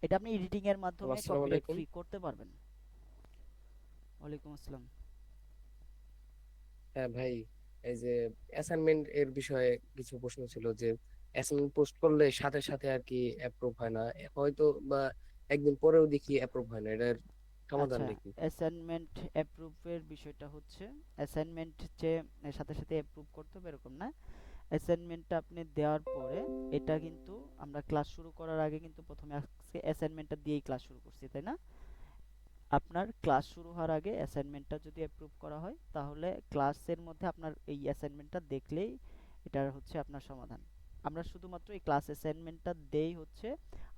Speaker 1: এটা আপনি এডিটিং এর মাধ্যমে
Speaker 9: আসসালামু
Speaker 1: কপিরাইট
Speaker 9: আলাইকুম।
Speaker 1: ফ্রি করতে পারবেন। ওয়ালাইকুম আসসালাম।
Speaker 9: হ্যাঁ ভাই, এই যে অ্যাসাইনমেন্ট এর বিষয়ে কিছু প্রশ্ন ছিল, যে অ্যাসাইনমেন্ট পোস্ট করলে সাথে সাথে আর কি অ্যাপ্রুভ হয় না, হয়তো বা একদিন পরেও দেখি অ্যাপ্রুভ হয় না, এটার
Speaker 1: আচ্ছা,
Speaker 9: সমাধানটা কি?
Speaker 1: অ্যাসাইনমেন্ট অ্যাপ্রুভের বিষয়টা হচ্ছে, অ্যাসাইনমেন্ট যে সাথে সাথে অ্যাপ্রুভ করতে হবে এরকম না। অ্যাসাইনমেন্টটা আপনি দেওয়ার পরে, এটা কিন্তু আমরা ক্লাস শুরু করার আগে কিন্তু প্রথমে আজকে অ্যাসাইনমেন্টটা দিয়েই ক্লাস শুরু করছি, তাই না? আপনার ক্লাস শুরু হওয়ার আগে অ্যাসাইনমেন্টটা যদি অ্যাপ্রুভ করা হয়, তাহলে ক্লাসের মধ্যে আপনার এই অ্যাসাইনমেন্টটা দেখলেই এটার হচ্ছে আপনার সমাধান। আমরা শুধুমাত্র এই ক্লাস অ্যাসাইনমেন্টটা দেই হচ্ছে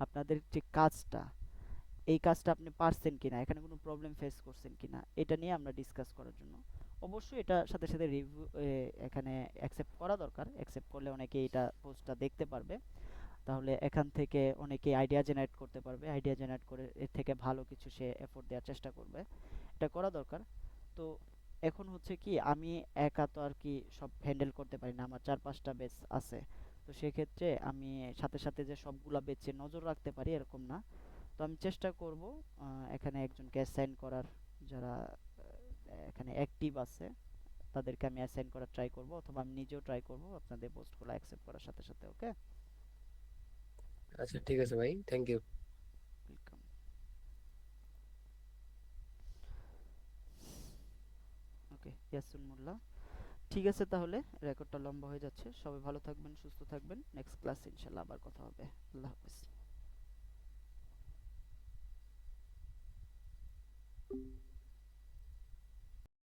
Speaker 1: আপনাদের যে কাজটা, এই কাজটা আপনি পারছেন কিনা, এখানে কোনো প্রবলেম ফেস করছেন কিনা, এটা নিয়ে আমরা ডিসকাস করার জন্য। অবশ্যই এটা সাথে সাথে রিভিউ এখানে অ্যাকসেপ্ট করা দরকার। অ্যাকসেপ্ট করলে অনেকে এটা পোস্টটা দেখতে পারবে, তাহলে এখান থেকে অনেকে আইডিয়া জেনারেট করতে পারবে, আইডিয়া জেনারেট করে এর থেকে ভালো কিছু সে এফোর্ট দেওয়ার চেষ্টা করবে, এটা করা দরকার। তো এখন হচ্ছে কি, আমি একা তো আর কি সব হ্যান্ডেল করতে পারি না, আমার 4-5টা বেস আছে। তো সেক্ষেত্রে আমি সাথে সাথে যে সবগুলা বেচে নজর রাখতে পারি এরকম না। তো আমি চেষ্টা করব এখানে একজনকে অ্যাসাইন করার, যারা এখানে অ্যাক্টিভ আছে তাদেরকে আমি অ্যাসাইন করার ট্রাই করব, অথবা আমি নিজেও ট্রাই করব আপনাদের পোস্টগুলো অ্যাকসেপ্ট করার সাথে সাথে। ওকে,
Speaker 9: আচ্ছা ঠিক আছে ভাই, থ্যাংক ইউ।
Speaker 1: ওয়েলকাম। ওকে, ইয়াসুন মোল্লা। ঠিক আছে, তাহলে রেকর্ডটা লম্বা হয়ে যাচ্ছে। সবাই ভালো থাকবেন, সুস্থ থাকবেন। নেক্সট ক্লাসে ইনশাল্লাহ আবার কথা হবে। আল্লাহ হাফেজ।